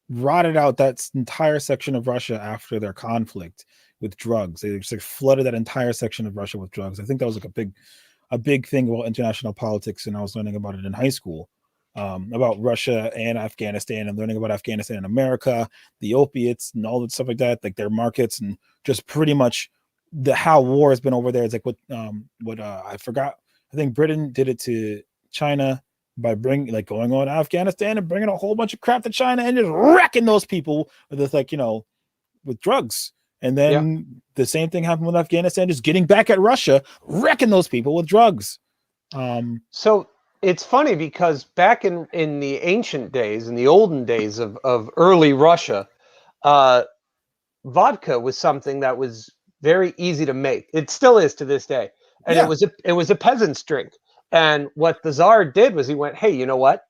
rotted out that entire section of Russia after their conflict with drugs. They just flooded that entire section of Russia with drugs. I think that was like a big thing about international politics, and I was learning about it in high school, about Russia and Afghanistan, and learning about Afghanistan and America, the opiates and all that stuff like that, like their markets, and just pretty much how war has been over there. It's like I forgot. I think Britain did it to China by going on to Afghanistan and bringing a whole bunch of crap to China and just wrecking those people with with drugs. And then the same thing happened with Afghanistan, just getting back at Russia, wrecking those people with drugs. So it's funny because back in the ancient days, in the olden days of early Russia, vodka was something that was very easy to make. It still is to this day. And it was a peasant's drink. And what the Tsar did was he went, hey, you know what?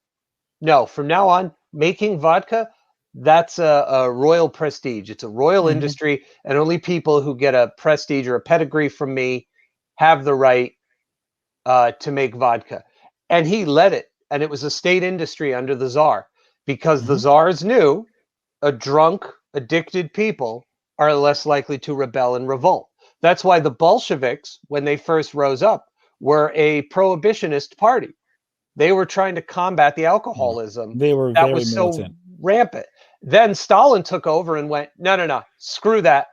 No, from now on, making vodka, that's a royal prestige. It's a royal industry, and only people who get a prestige or a pedigree from me have the right to make vodka. And he led it, and it was a state industry under the Tsar because the Tsars knew a drunk, addicted people are less likely to rebel and revolt. That's why the Bolsheviks, when they first rose up, were a prohibitionist party. They were trying to combat the alcoholism They were that very was militant. so rampant. Then Stalin took over and went, no, screw that.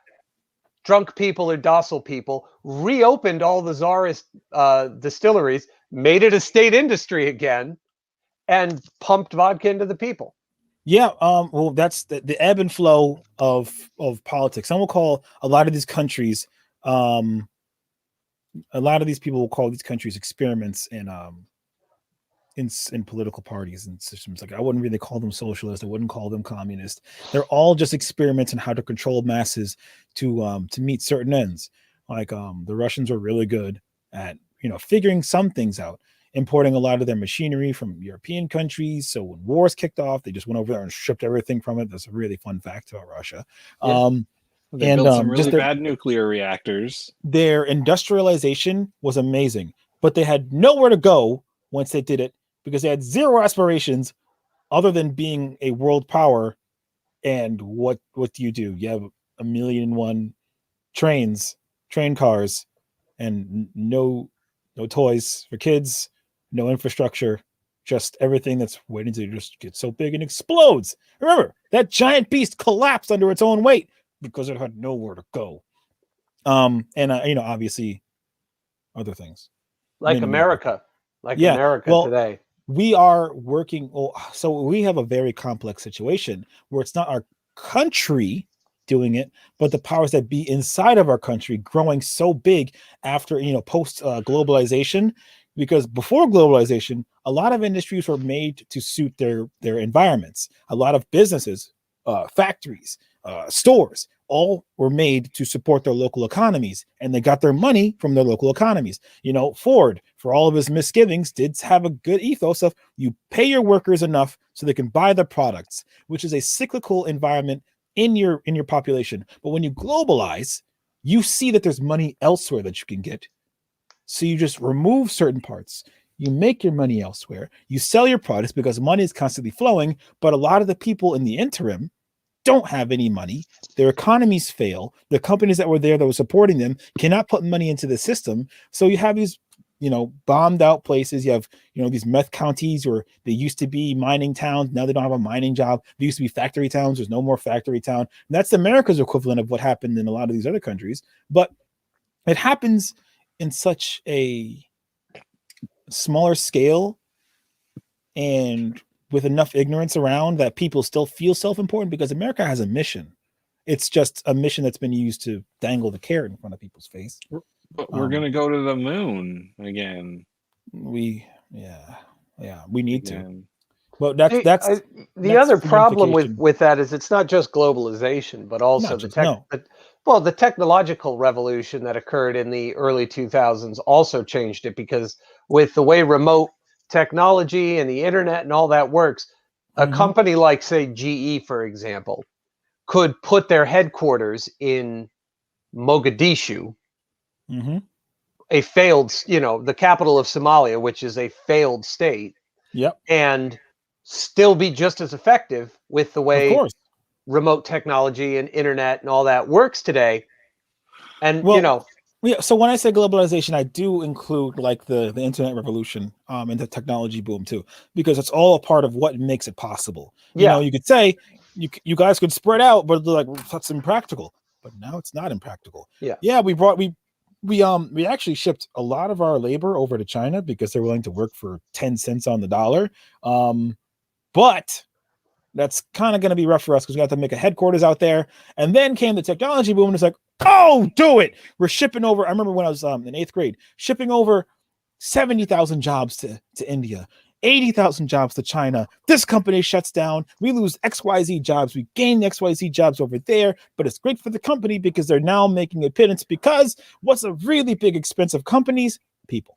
Drunk people are docile people, reopened all the Tsarist distilleries, made it a state industry again, and pumped vodka into the people. Yeah, well, that's the ebb and flow of politics. Some will call a lot of these countries, a lot of these people will call these countries experiments in political parties and systems. Like I wouldn't really call them socialist. I wouldn't call them communist. They're all just experiments in how to control masses to meet certain ends. Like the Russians are really good at figuring some things out, importing a lot of their machinery from European countries. So when wars kicked off, they just went over there and stripped everything from it. That's a really fun fact about Russia. Yeah. They built some really bad nuclear reactors. Their industrialization was amazing, but they had nowhere to go once they did it because they had zero aspirations other than being a world power. And what do? You have 1,000,001 train cars, and no toys for kids, no infrastructure, just everything that's waiting to just get so big and explodes. Remember, that giant beast collapsed under its own weight because it had nowhere to go. And obviously other things. Like America. America today. We are working. So we have a very complex situation where it's not our country doing it, but the powers that be inside of our country growing so big after, post globalization, because before globalization, a lot of industries were made to suit their environments. A lot of businesses, factories, stores, all were made to support their local economies, and they got their money from their local economies. Ford, for all of his misgivings, did have a good ethos of you pay your workers enough so they can buy the products, which is a cyclical environment in your population. But when you globalize, you see that there's money elsewhere that you can get. So you just remove certain parts. You make your money elsewhere. You sell your products because money is constantly flowing, but a lot of the people in the interim don't have any money. Their economies fail. The companies that were there that were supporting them cannot put money into the system. So you have these, bombed out places. You have, these meth counties where they used to be mining towns. Now they don't have a mining job. There used to be factory towns. There's no more factory town. And that's America's equivalent of what happened in a lot of these other countries. But it happens in such a smaller scale and with enough ignorance around that people still feel self-important because America has a mission. It's just a mission that's been used to dangle the carrot in front of people's face. But we're going to go to the moon again. We need to. But that's the other problem with that is it's not just globalization, but also the technological revolution that occurred in the early 2000s also changed it, because with the way remote technology and the internet and all that works, a company like, say, GE, for example, could put their headquarters in Mogadishu, a failed, the capital of Somalia, which is a failed state, and still be just as effective with the way remote technology and internet and all that works today. And, so when I say globalization, I do include like the internet revolution and the technology boom too, because it's all a part of what makes it possible. You could say you guys could spread out, but like that's impractical. But now it's not impractical. We actually shipped a lot of our labor over to China because they're willing to work for 10 cents on the dollar. But that's kind of going to be rough for us because we have to make a headquarters out there. And then came the technology boom, and it's like, oh, do it. We're shipping over. I remember when I was in 8th grade, shipping over 70,000 jobs to India, 80,000 jobs to China. This company shuts down. We lose XYZ jobs. We gain XYZ jobs over there. But it's great for the company because they're now making a pittance, because what's a really big expense of companies? People.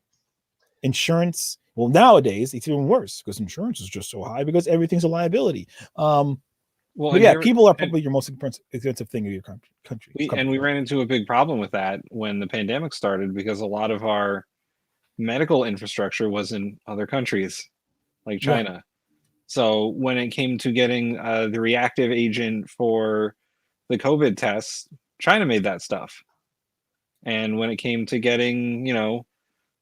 Insurance. Well, nowadays it's even worse because insurance is just so high because everything's a liability. People are probably your most expensive thing in your country. We ran into a big problem with that when the pandemic started, because a lot of our medical infrastructure was in other countries like China. So when it came to getting the reactive agent for the COVID tests, China made that stuff. And when it came to getting,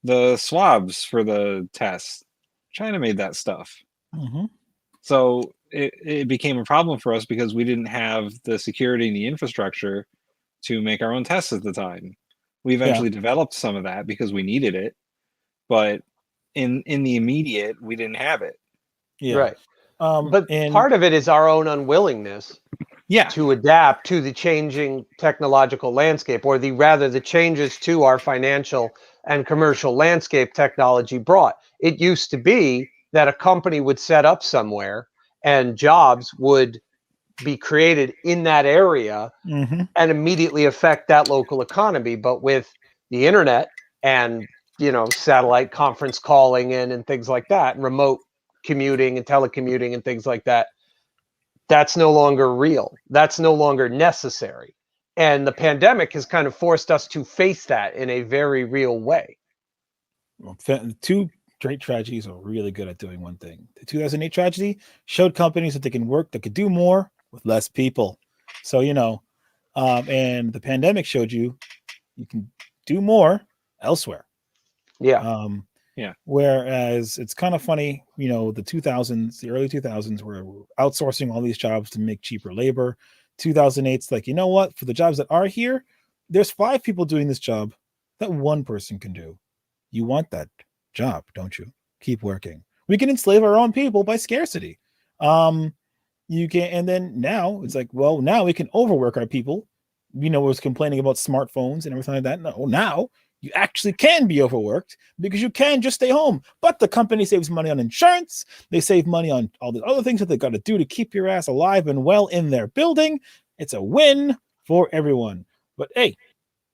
the swabs for the tests, China made that stuff. So it became a problem for us because we didn't have the security and the infrastructure to make our own tests at the time. We eventually developed some of that because we needed it, but in the immediate, we didn't have it. Yeah. Right. But and part of it is our own unwillingness Yeah. to adapt to the changing technological landscape, or the changes to our financial and commercial landscape technology brought. It used to be that a company would set up somewhere and jobs would be created in that area Mhm. and immediately affect that local economy. But with the internet and, satellite conference calling in and things like that, and remote commuting and telecommuting and things like that, that's no longer real. That's no longer necessary. And the pandemic has kind of forced us to face that in a very real way. Two great tragedies are really good at doing one thing. The 2008 tragedy showed companies that they can work, that could do more with less people. So, and the pandemic showed you can do more elsewhere. Yeah. Yeah. Whereas it's kind of funny, the early 2000s were outsourcing all these jobs to make cheaper labor. 2008's like, you know what? For the jobs that are here, there's 5 people doing this job that one person can do. You want that job, don't you? Keep working. We can enslave our own people by scarcity. You can, and then now it's like, well, now we can overwork our people. Was complaining about smartphones and everything like that. No, now you actually can be overworked because you can just stay home. But the company saves money on insurance. They save money on all the other things that they got to do to keep your ass alive and well in their building. It's a win for everyone. But hey,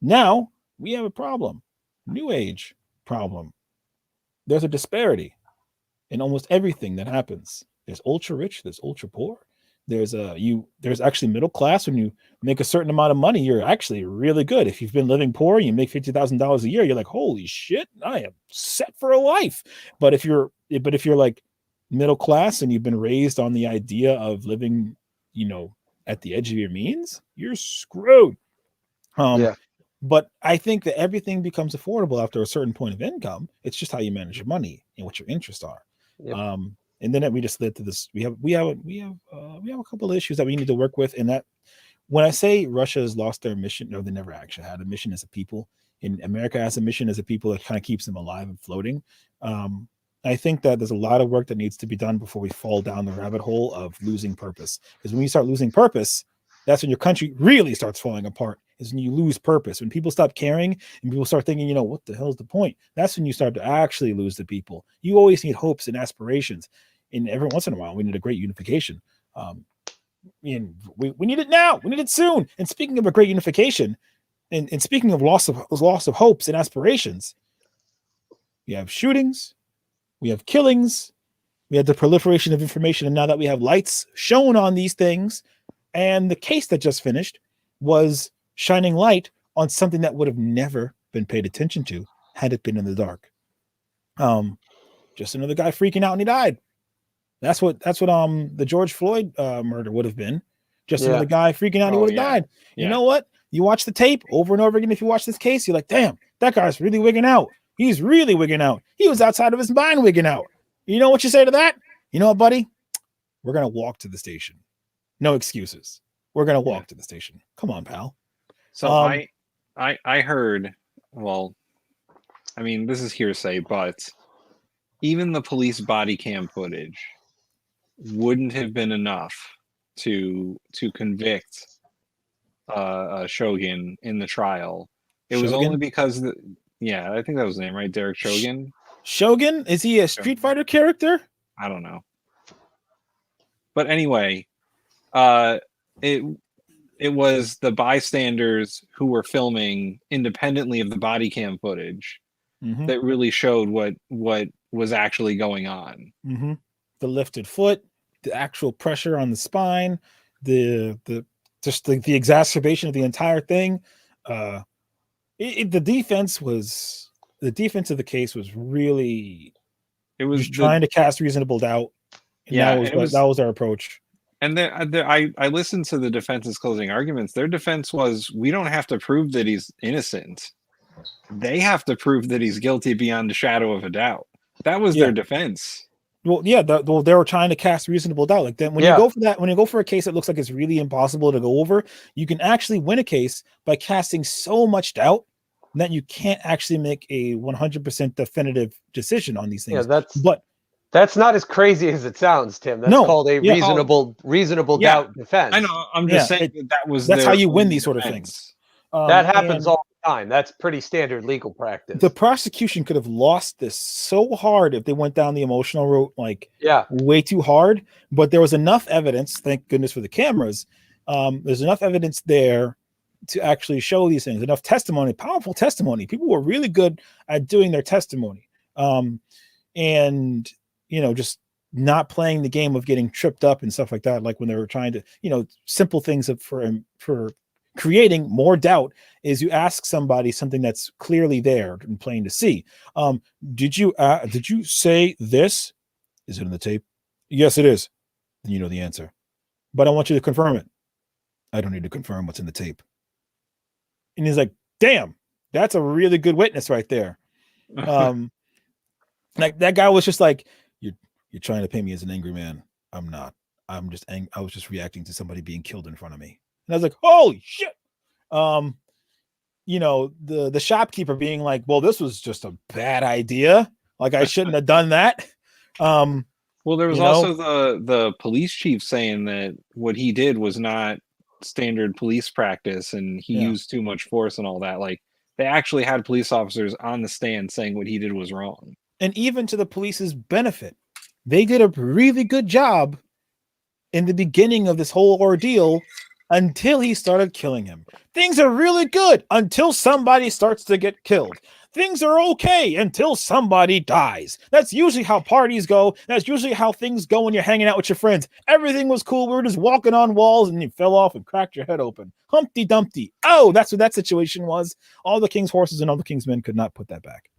now we have a problem. New age problem. There's a disparity in almost everything that happens. There's ultra rich, there's ultra poor. There's actually middle class. When you make a certain amount of money, you're actually really good. If you've been living poor, you make $50,000 a year, you're like, holy shit, I am set for a life. But if you're like middle class and you've been raised on the idea of living, at the edge of your means, you're screwed. Yeah. But I think that everything becomes affordable after a certain point of income. It's just how you manage your money and what your interests are. Yep. And then we just led to this. We have a couple of issues that we need to work with. And that when I say Russia has lost their mission, no, they never actually had a mission as a people. And America has a mission as a people that kind of keeps them alive and floating. I think that there's a lot of work that needs to be done before we fall down the rabbit hole of losing purpose. Because when you start losing purpose, that's when your country really starts falling apart. Is when you lose purpose. When people stop caring and people start thinking, what the hell is the point? That's when you start to actually lose the people. You always need hopes and aspirations. And every once in a while, we need a great unification. We need it now. We need it soon. And speaking of a great unification, and speaking of loss of hopes and aspirations, we have shootings, we have killings, we have the proliferation of information, and now that we have lights shown on these things, and the case that just finished was shining light on something that would have never been paid attention to had it been in the dark. Just another guy freaking out and he died. That's what the George Floyd murder would have been. Just another guy freaking out and he would have died. Yeah. You know what? You watch the tape over and over again. If you watch this case, you're like, damn, that guy's really wigging out. He's really wigging out. He was outside of his mind wigging out. You know what you say to that? You know what, buddy? We're going to walk to the station. No excuses. We're going to walk to the station. Come on, pal. So I heard, well, I mean, this is hearsay, but even the police body cam footage wouldn't have been enough to convict Chauvin in the trial. It was only because I think that was the name, right? Derek Chauvin. Shogun? Is he a Street Fighter character? I don't know. But anyway, it was the bystanders who were filming independently of the body cam footage that really showed what was actually going on. Mm-hmm. The lifted foot, the actual pressure on the spine, the exacerbation of the entire thing. The defense of the case was really, it was trying to cast reasonable doubt. And that was our approach. And I listened to the defense's closing arguments. Their defense was, we don't have to prove that he's innocent. They have to prove that he's guilty beyond a shadow of a doubt. That was their defense. Well, yeah, they were trying to cast reasonable doubt. Like then when you go for a case that looks like it's really impossible to go over, you can actually win a case by casting so much doubt that you can't actually make a 100% definitive decision on these things. Yeah, That's not as crazy as it sounds, Tim. That's No, called a yeah, reasonable yeah, doubt defense. I know. I'm just Yeah, saying that was that's how their you win only these sort of defense. things. That happens And all the time. That's pretty standard legal practice. the prosecution could have lost this so hard if they went down the emotional route, like Yeah. way too hard. But there was enough evidence, thank goodness for the cameras. There's enough evidence there to actually show these things, enough testimony, powerful testimony. People were really good at doing their testimony. And, you know, just not playing the game of getting tripped up and stuff like that. Like when they were trying to, you know, simple things for creating more doubt is you ask somebody something that's clearly there and plain to see. Did you say this? Is it in the tape? Yes, it is. Then you know the answer. But I want you to confirm it. I don't need to confirm what's in the tape. And he's like, damn, that's a really good witness right there. Like that guy was just like, you're trying to paint me as an angry man. I'm not. I'm just I was just reacting to somebody being killed in front of me. And I was like, holy shit. You know, the shopkeeper being like, well, this was just a bad idea. Like I shouldn't have done that. Well, there was also the police chief saying that what he did was not standard police practice and he used too much force and all that. Like they actually had police officers on the stand saying what he did was wrong. And even to the police's benefit, they did a really good job in the beginning of this whole ordeal until he started killing him. Things are really good until somebody starts to get killed. Things are okay until somebody dies. That's usually how parties go. That's usually how things go when you're hanging out with your friends. Everything was cool. We were just walking on walls and you fell off and cracked your head open. Humpty Dumpty. Oh, that's what that situation was. All the king's horses and all the king's men could not put that back.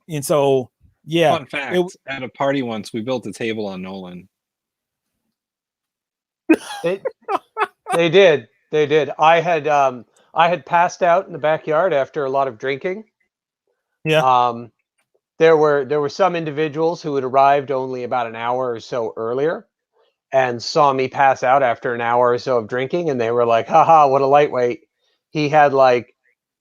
And so, yeah. Fun fact, at a party once, we built a table on Nolan. They did. I had passed out in the backyard after a lot of drinking. Yeah. There were some individuals who had arrived only about an hour or so earlier and saw me pass out after an hour or so of drinking, and they were like, haha, what a lightweight. He had like,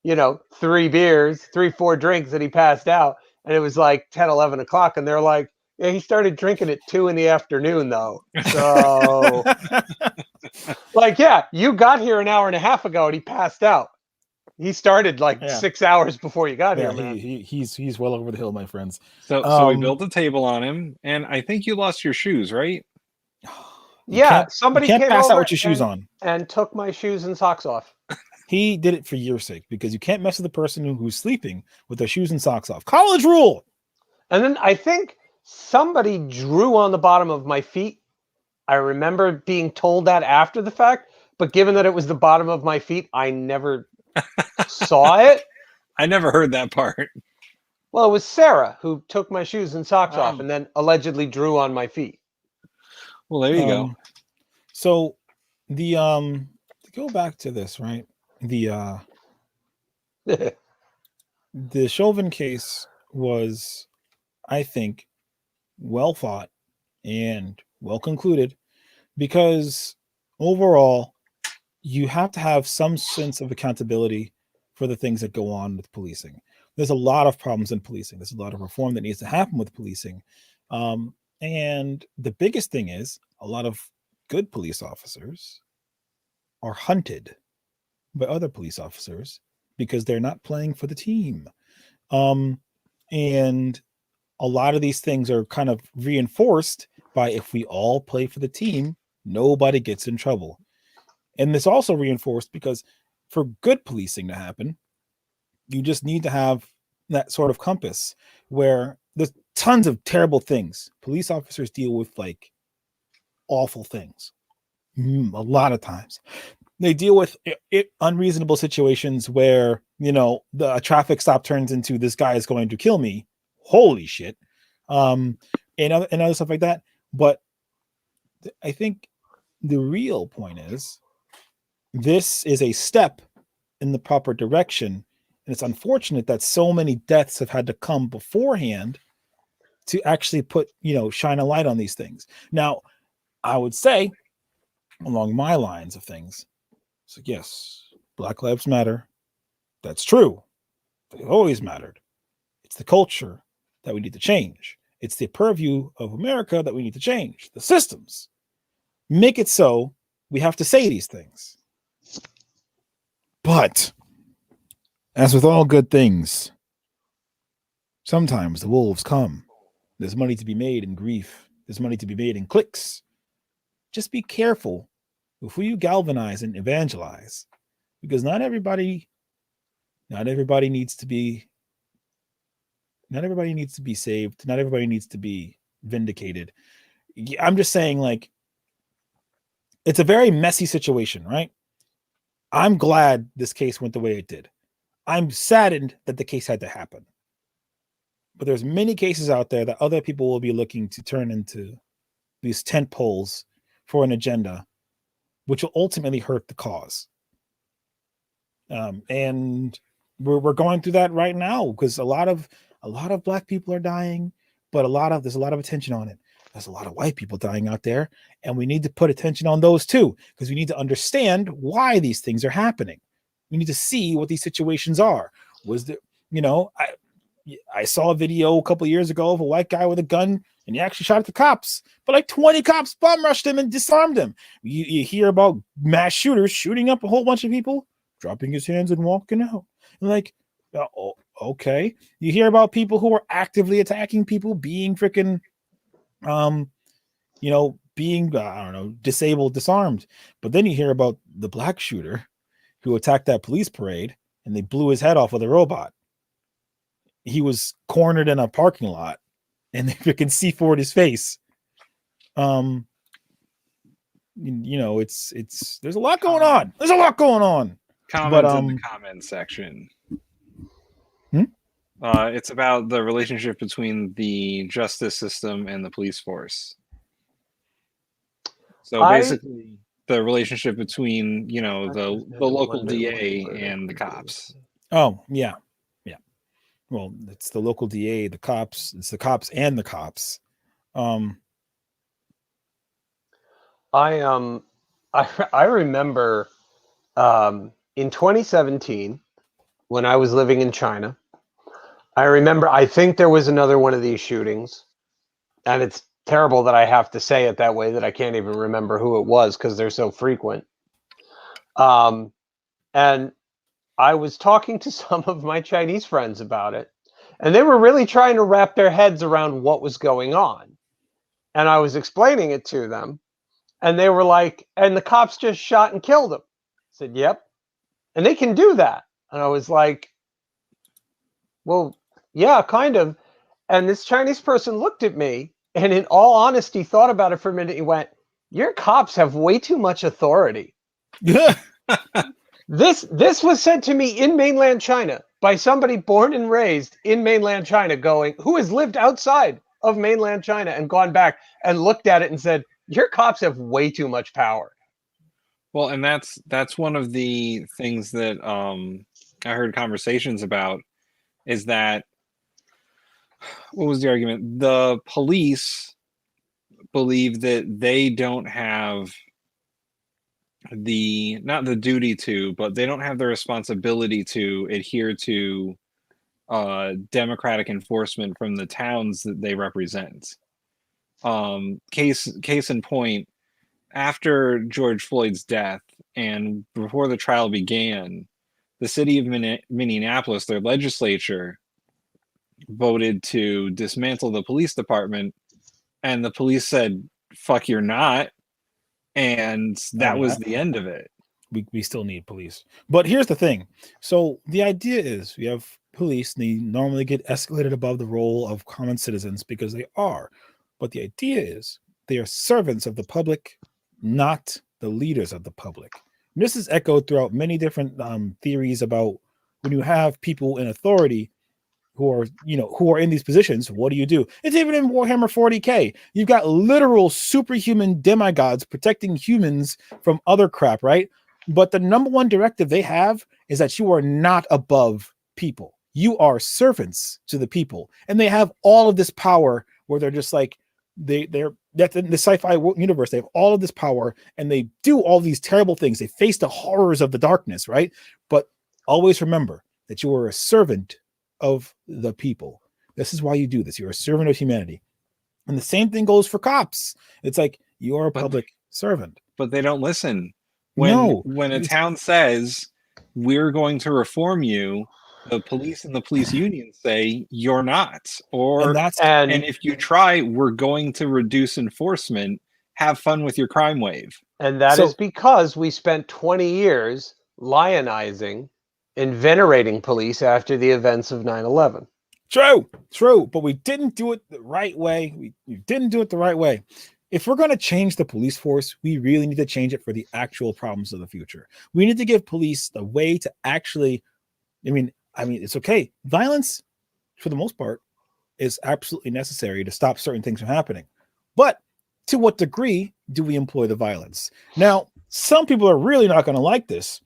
you know, 3 beers, 4 drinks, and he passed out. And it was like 10, 11 o'clock, and they're like, yeah, he started drinking at 2 in the afternoon, though. So, like, yeah, you got here an hour and a half ago, and he passed out. He started like 6 hours before you got here, man. He's well over the hill, my friends. So we built a table on him, and I think you lost your shoes, right? Yeah, somebody can't came pass over out with your shoes on and took my shoes and socks off. He did it for your sake because you can't mess with the person who's sleeping with their shoes and socks off. College rule. And then I think somebody drew on the bottom of my feet. I remember being told that after the fact, but given that it was the bottom of my feet, I never saw it. I never heard that part. Well, it was Sarah who took my shoes and socks off and then allegedly drew on my feet. Well, there you go. So the to go back to this, right? The the Chauvin case was, I think, well thought and well concluded because overall you have to have some sense of accountability for the things that go on with policing. There's a lot of problems in policing. There's a lot of reform that needs to happen with policing. And the biggest thing is a lot of good police officers are hunted by other police officers because they're not playing for the team. And a lot of these things are kind of reinforced by if we all play for the team, nobody gets in trouble. And this also reinforced because for good policing to happen, you just need to have that sort of compass where there's tons of terrible things. Police officers deal with like awful things. A lot of times they deal with unreasonable situations where, you know, a traffic stop turns into this guy is going to kill me. Holy shit. And other stuff like that. But I think the real point is this is a step in the proper direction. And it's unfortunate that so many deaths have had to come beforehand to actually put, you know, shine a light on these things. Now, I would say along my lines of things, so yes, Black Lives Matter. That's true. They always mattered. It's the culture that we need to change. It's the purview of America that we need to change. The systems make it so we have to say these things. But as with all good things, sometimes the wolves come. There's money to be made in grief. There's money to be made in clicks. Just be careful with who you galvanize and evangelize, because not everybody needs to be saved. Not everybody needs to be vindicated. I'm just saying, like, it's a very messy situation, right? I'm glad this case went the way it did. I'm saddened that the case had to happen. But there's many cases out there that other people will be looking to turn into these tent poles for an agenda, which will ultimately hurt the cause. And we're going through that right now, because a lot of Black people are dying, but there's a lot of attention on it. There's a lot of white people dying out there, and we need to put attention on those too, because we need to understand why these things are happening. We need to see what these situations are. Was there, I saw a video a couple of years ago of a white guy with a gun, and he actually shot at the cops, but like 20 cops bum rushed him and disarmed him. You hear about mass shooters shooting up a whole bunch of people, dropping his hands and walking out. And like, okay. You hear about people who are actively attacking people, being freaking, being, disabled, disarmed. But then you hear about the black shooter who attacked that police parade, and they blew his head off with a robot. He was cornered in a parking lot, and they freaking C4'd his face. It's there's a lot going on. There's a lot going on. Comment in the comment section. It's about the relationship between the justice system and the police force. So basically, the relationship between the local DA and the cops. Oh yeah. Well, it's the local DA, the cops. It's the cops and the cops. I remember in 2017 when I was living in China. I think there was another one of these shootings, and it's terrible that I have to say it that way, that I can't even remember who it was because they're so frequent. And I was talking to some of my Chinese friends about it, and they were really trying to wrap their heads around what was going on. And I was explaining it to them, and they were like, and the cops just shot and killed him. I said, yep. And they can do that. And I was like, well, yeah, kind of. And this Chinese person looked at me, and in all honesty, thought about it for a minute. He went, your cops have way too much authority. This was said to me in mainland China by somebody born and raised in mainland China, who has lived outside of mainland China and gone back and looked at it and said, your cops have way too much power. Well, and that's one of the things that I heard conversations about, is that, what was the argument? The police believe that they don't have not the duty to, but they don't have the responsibility to adhere to democratic enforcement from the towns that they represent. Case in point, after George Floyd's death and before the trial began, the city of Minneapolis, their legislature, voted to dismantle the police department, and the police said, fuck, you're not. And that was the end of it. We still need police. But here's the thing. So the idea is we have police, and they normally get escalated above the role of common citizens because they are. But the idea is they are servants of the public, not the leaders of the public. And this is echoed throughout many different theories about when you have people in authority who are in these positions, what do you do? It's even in Warhammer 40K. You've got literal superhuman demigods protecting humans from other crap, right? But the number one directive they have is that you are not above people. You are servants to the people. And they have all of this power where they're just like, that's in the sci-fi universe. They have all of this power and they do all these terrible things. They face the horrors of the darkness, right? But always remember that you are a servant of the people. This is why you do this. You're a servant of humanity. And the same thing goes for cops. It's like, you're a But- public servant. But they don't listen. No. When a town says we're going to reform you, the police and the police union say you're not. And that's And if you try, we're going to reduce enforcement. Have fun with your crime wave. And that So- is because we spent 20 years lionizing and venerating police after the events of 9/11. true, but we didn't do it the right way. We didn't do it the right way. If we're going to change the police force, we really need to change it for the actual problems of the future. We need to give police the way to actually, I mean, it's okay. Violence, for the most part, is absolutely necessary to stop certain things from happening. But to what degree do we employ the violence? Now, some people are really not going to like this.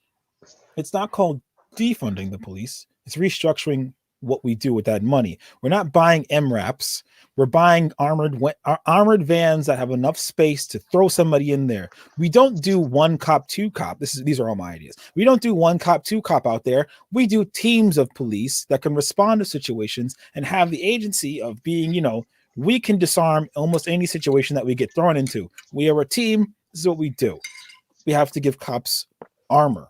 It's not called defunding the police. It's restructuring what we do with that money. We're not buying MRAPs. We're buying armored vans that have enough space to throw somebody in there. We don't do one cop, two cop. These are all my ideas. We don't do one cop, two cop out there. We do teams of police that can respond to situations and have the agency of being, we can disarm almost any situation that we get thrown into. We are a team. This is what we do. We have to give cops armor.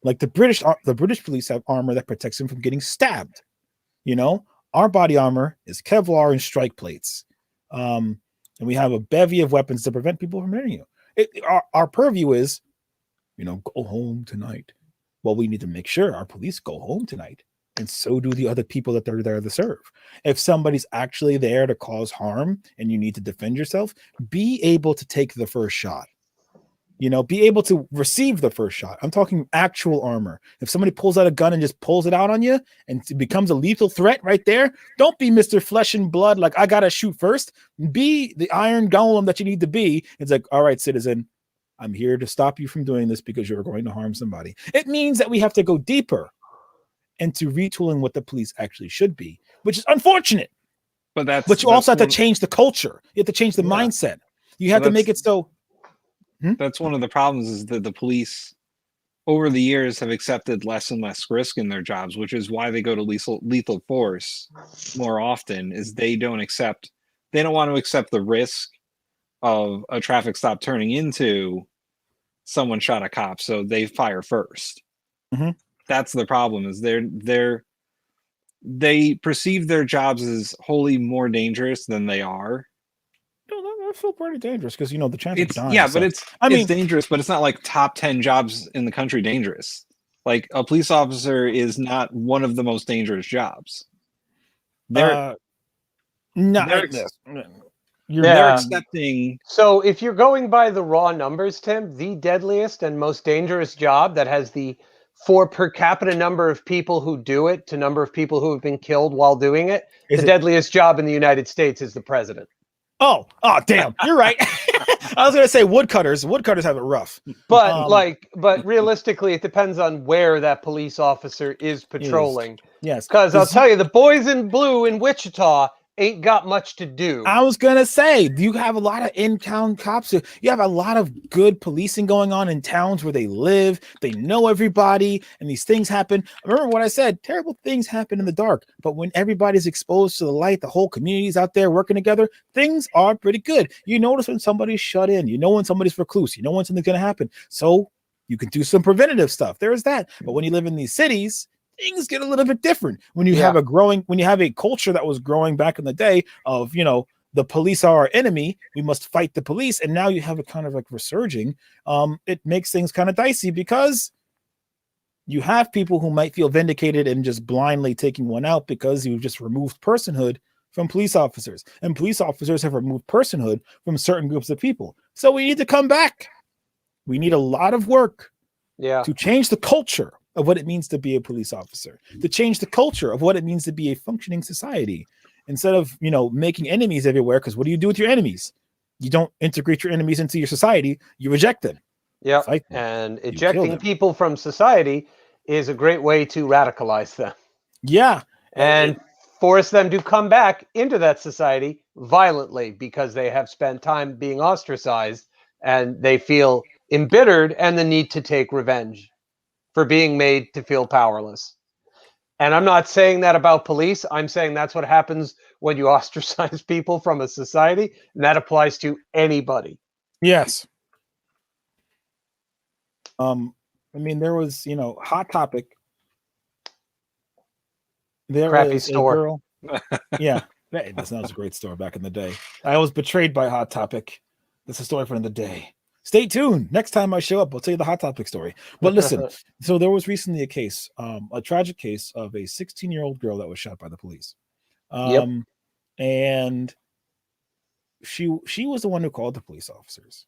Like the British police have armor that protects them from getting stabbed. Our body armor is Kevlar and strike plates. And we have a bevy of weapons to prevent people from hitting you. Our purview is, go home tonight. Well, we need to make sure our police go home tonight. And so do the other people that they're there to serve. If somebody's actually there to cause harm and you need to defend yourself, be able to take the first shot. Be able to receive the first shot. I'm talking actual armor. If somebody pulls out a gun and just pulls it out on you and it becomes a lethal threat right there, don't be Mr. Flesh and Blood, like I gotta shoot first. Be the iron golem that you need to be. It's like, all right, citizen, I'm here to stop you from doing this because you're going to harm somebody. It means that we have to go deeper into retooling what the police actually should be, which is unfortunate. But you also have to change the culture. You have to change the mindset. You have to make it so. That's one of the problems, is that the police over the years have accepted less and less risk in their jobs, which is why they go to lethal force more often. Is they don't want to accept the risk of a traffic stop turning into someone shot a cop, so they fire first. That's the problem, is they perceive their jobs as wholly more dangerous than they are. I feel pretty dangerous because the chance of dying. Yeah, but it's dangerous, but it's not like top 10 jobs in the country dangerous. Like a police officer is not one of the most dangerous jobs. They're accepting. So if you're going by the raw numbers, Tim, the deadliest and most dangerous job that has for per capita number of people who do it to number of people who have been killed while doing it, deadliest job in the United States is the president. Oh, damn! You're right. I was gonna say woodcutters. Woodcutters have it rough. But realistically, it depends on where that police officer is patrolling. Yes, because I'll tell you, the boys in blue in Wichita ain't got much to do. I was gonna say, you have a lot of in-town cops. You have a lot of good policing going on in towns where they live. They know everybody, and these things happen. Remember what I said? Terrible things happen in the dark, but when everybody's exposed to the light, the whole community's out there working together, things are pretty good. You notice when somebody's shut in. You know when somebody's recluse. You know when something's gonna happen. So you can do some preventative stuff. There is that. But when you live in these cities, things get a little bit different when you have a culture that was growing back in the day of, the police are our enemy. We must fight the police. And now you have it kind of like resurging. It makes things kind of dicey because you have people who might feel vindicated and just blindly taking one out because you've just removed personhood from police officers, and police officers have removed personhood from certain groups of people. So we need to come back. We need a lot of work to change the culture of what it means to be a police officer, to change the culture of what it means to be a functioning society, instead of, making enemies everywhere. Because what do you do with your enemies? You don't integrate your enemies into your society. You reject them. Yeah. And ejecting people from society is a great way to radicalize them. Yeah. And force them to come back into that society violently because they have spent time being ostracized and they feel embittered and the need to take revenge for being made to feel powerless. And I'm not saying that about police. I'm saying that's what happens when you ostracize people from a society, and that applies to anybody. Yes. I mean, there was, Hot Topic. There Crappy was store. a girl. Yeah, that was a great store back in the day. I was betrayed by Hot Topic. That's a story for another day. Stay tuned. Next time I show up, I'll tell you the Hot Topic story. But listen, so there was recently a case, a tragic case of a 16-year-old girl that was shot by the police. Yep. And she was the one who called the police officers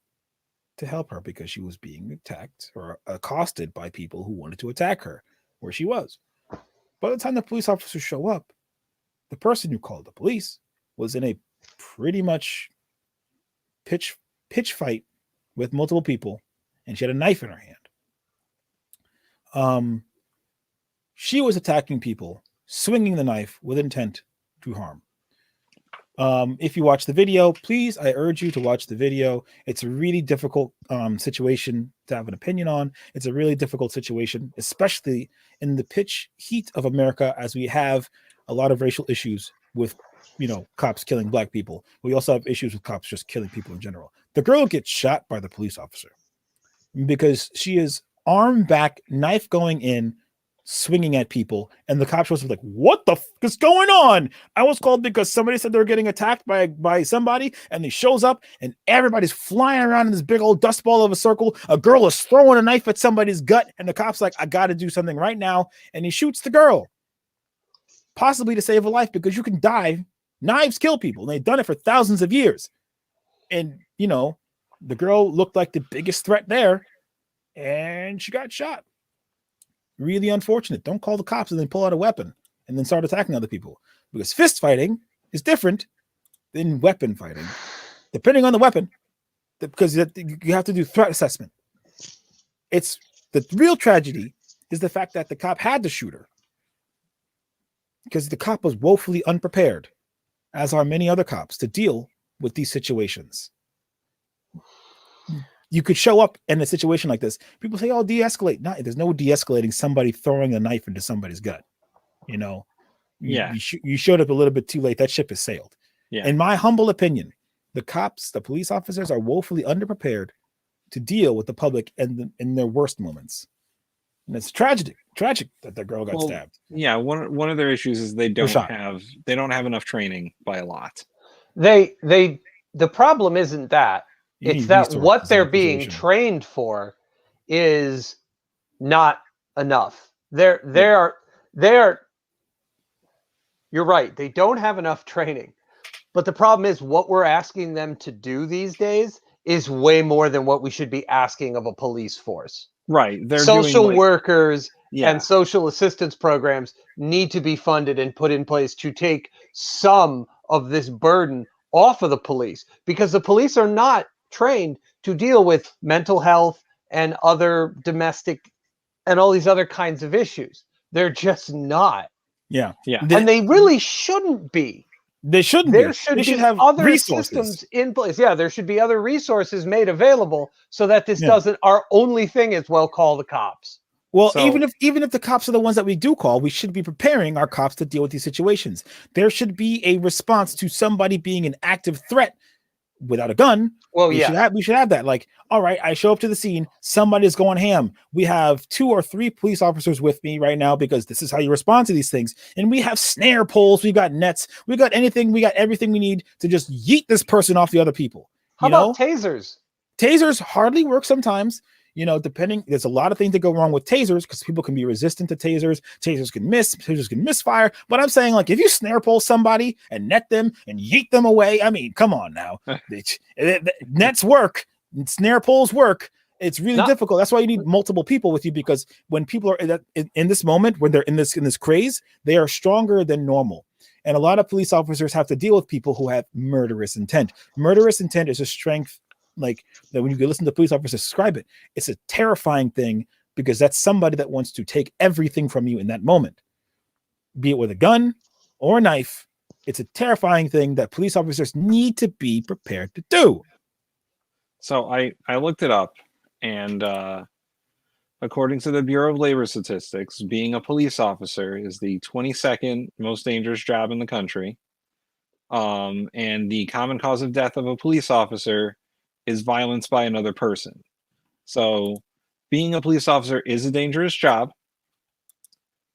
to help her because she was being attacked or accosted by people who wanted to attack her where she was. By the time the police officers show up, the person who called the police was in a pretty much pitch fight with multiple people, and she had a knife in her hand. She was attacking people, swinging the knife with intent to harm. If you watch the video, please, I urge you to watch the video. It's a really difficult situation to have an opinion on. It's a really difficult situation, especially in the pitch heat of America, as we have a lot of racial issues with, cops killing black people. We also have issues with cops just killing people in general. The girl gets shot by the police officer because she is arm back, knife going in, swinging at people, and the cops was like, "What the f is going on?" I was called because somebody said they were getting attacked by somebody, and he shows up, and everybody's flying around in this big old dust ball of a circle. A girl is throwing a knife at somebody's gut, and the cop's like, "I got to do something right now," and he shoots the girl, possibly to save a life because you can die. Knives kill people, and they've done it for thousands of years. And the girl looked like the biggest threat there, and she got shot. Really unfortunate. Don't call the cops and then pull out a weapon and then start attacking other people, because fist fighting is different than weapon fighting, depending on the weapon, because you have to do threat assessment. It's the real tragedy is the fact that the cop had to shoot her because the cop was woefully unprepared, as are many other cops, to deal with these situations. You could show up in a situation like this. People say, "Oh, de-escalate." No, there's no de-escalating somebody throwing a knife into somebody's gut. You showed up a little bit too late. That ship has sailed. Yeah. In my humble opinion, the cops, the police officers are woefully underprepared to deal with the public in their worst moments. And it's tragic that the girl got stabbed. Yeah, one of their issues is they don't have enough training by a lot. The problem isn't that. It's that what they're being trained for is not enough. They're you're right. They don't have enough training. But the problem is what we're asking them to do these days is way more than what we should be asking of a police force. Right. They're social workers and social assistance programs need to be funded and put in place to take some of this burden off of the police, because the police are not trained to deal with mental health and other domestic and all these other kinds of issues. They're just not. Yeah. And they really shouldn't be. They shouldn't. There should have other systems in place. Yeah, there should be other resources made available so that this doesn't. Our only thing is, well, call the cops. Well, even if the cops are the ones that we do call, we should be preparing our cops to deal with these situations. There should be a response to somebody being an active threat without a gun. Well, we should have that. Like, all right, I show up to the scene, somebody's going ham. We have 2 or 3 police officers with me right now because this is how you respond to these things. And we have snare poles, we got nets, we got anything, we got everything we need to just yeet this person off the other people. How about tasers? Tasers hardly work sometimes. Depending, there's a lot of things that go wrong with tasers because people can be resistant to tasers. Tasers can misfire. But I'm saying, like, if you snare pull somebody and net them and yeet them away, I mean, come on now. Nets work, snare pulls work. It's really difficult. That's why you need multiple people with you, because when people are in this moment, when they're in this craze, they are stronger than normal. And a lot of police officers have to deal with people who have murderous intent. Murderous intent is a strength. Like that, when you listen to police officers describe it, it's a terrifying thing because that's somebody that wants to take everything from you in that moment, be it with a gun or a knife. It's a terrifying thing that police officers need to be prepared to do. So I looked it up, and according to the Bureau of Labor Statistics, being a police officer is the 22nd most dangerous job in the country. And the common cause of death of a police officer is violence by another person. So being a police officer is a dangerous job.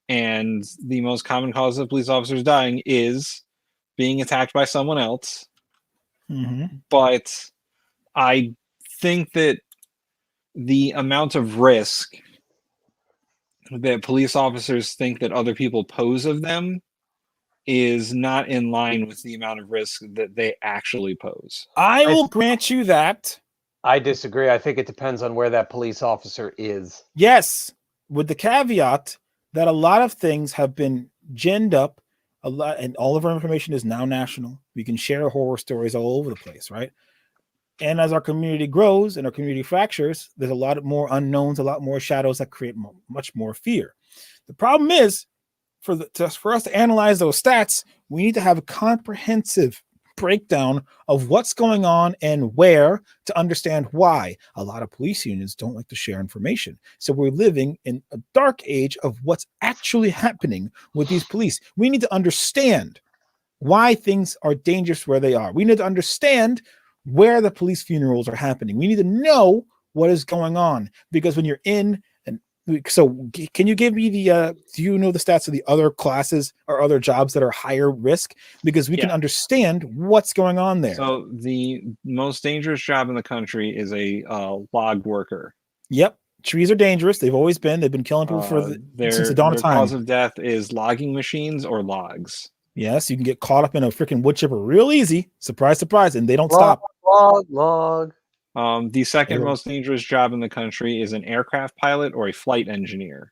And the most common cause of police officers dying is being attacked by someone else. Mm-hmm. But I think that the amount of risk that police officers think that other people pose of them is not in line with the amount of risk that they actually pose. I will grant you that. I disagree. I think it depends on where that police officer is. Yes, with the caveat that a lot of things have been ginned up, a lot, and all of our information is now national. We can share horror stories all over the place, right? And as our community grows and our community fractures, there's a lot more unknowns, a lot more shadows that create much more fear. The problem is, for us to analyze those stats, we need to have a comprehensive breakdown of what's going on and where to understand why. A lot of police unions don't like to share information. So we're living in a dark age of what's actually happening with these police. We need to understand why things are dangerous where they are. We need to understand where the police funerals are happening. We need to know what is going on, because when you're in, and so can you give me the do you know the stats of the other classes or other jobs that are higher risk, because we can understand what's going on there. So the most dangerous job in the country is a log worker. Yep, trees are dangerous. They've always been. They've been killing people since the dawn of time. Their cause of death is logging machines or logs. Yes, you can get caught up in a freaking wood chipper real easy. Surprise, surprise, and they don't Log, stop. Log. The second most dangerous job in the country is an aircraft pilot or a flight engineer.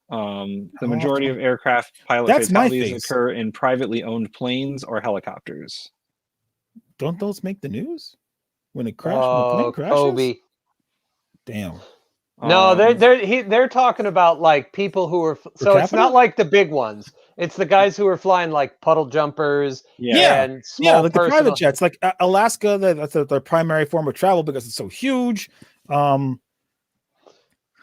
The majority of aircraft pilot fatalities occur in privately owned planes or helicopters. Don't those make the news when it crashes? When the plane crashes? Kobe. Damn. No, they're talking about like people who are it's not like the big ones. It's the guys who are flying like puddle jumpers. And small like the private jets, like Alaska. That's their primary form of travel because it's so huge. Well,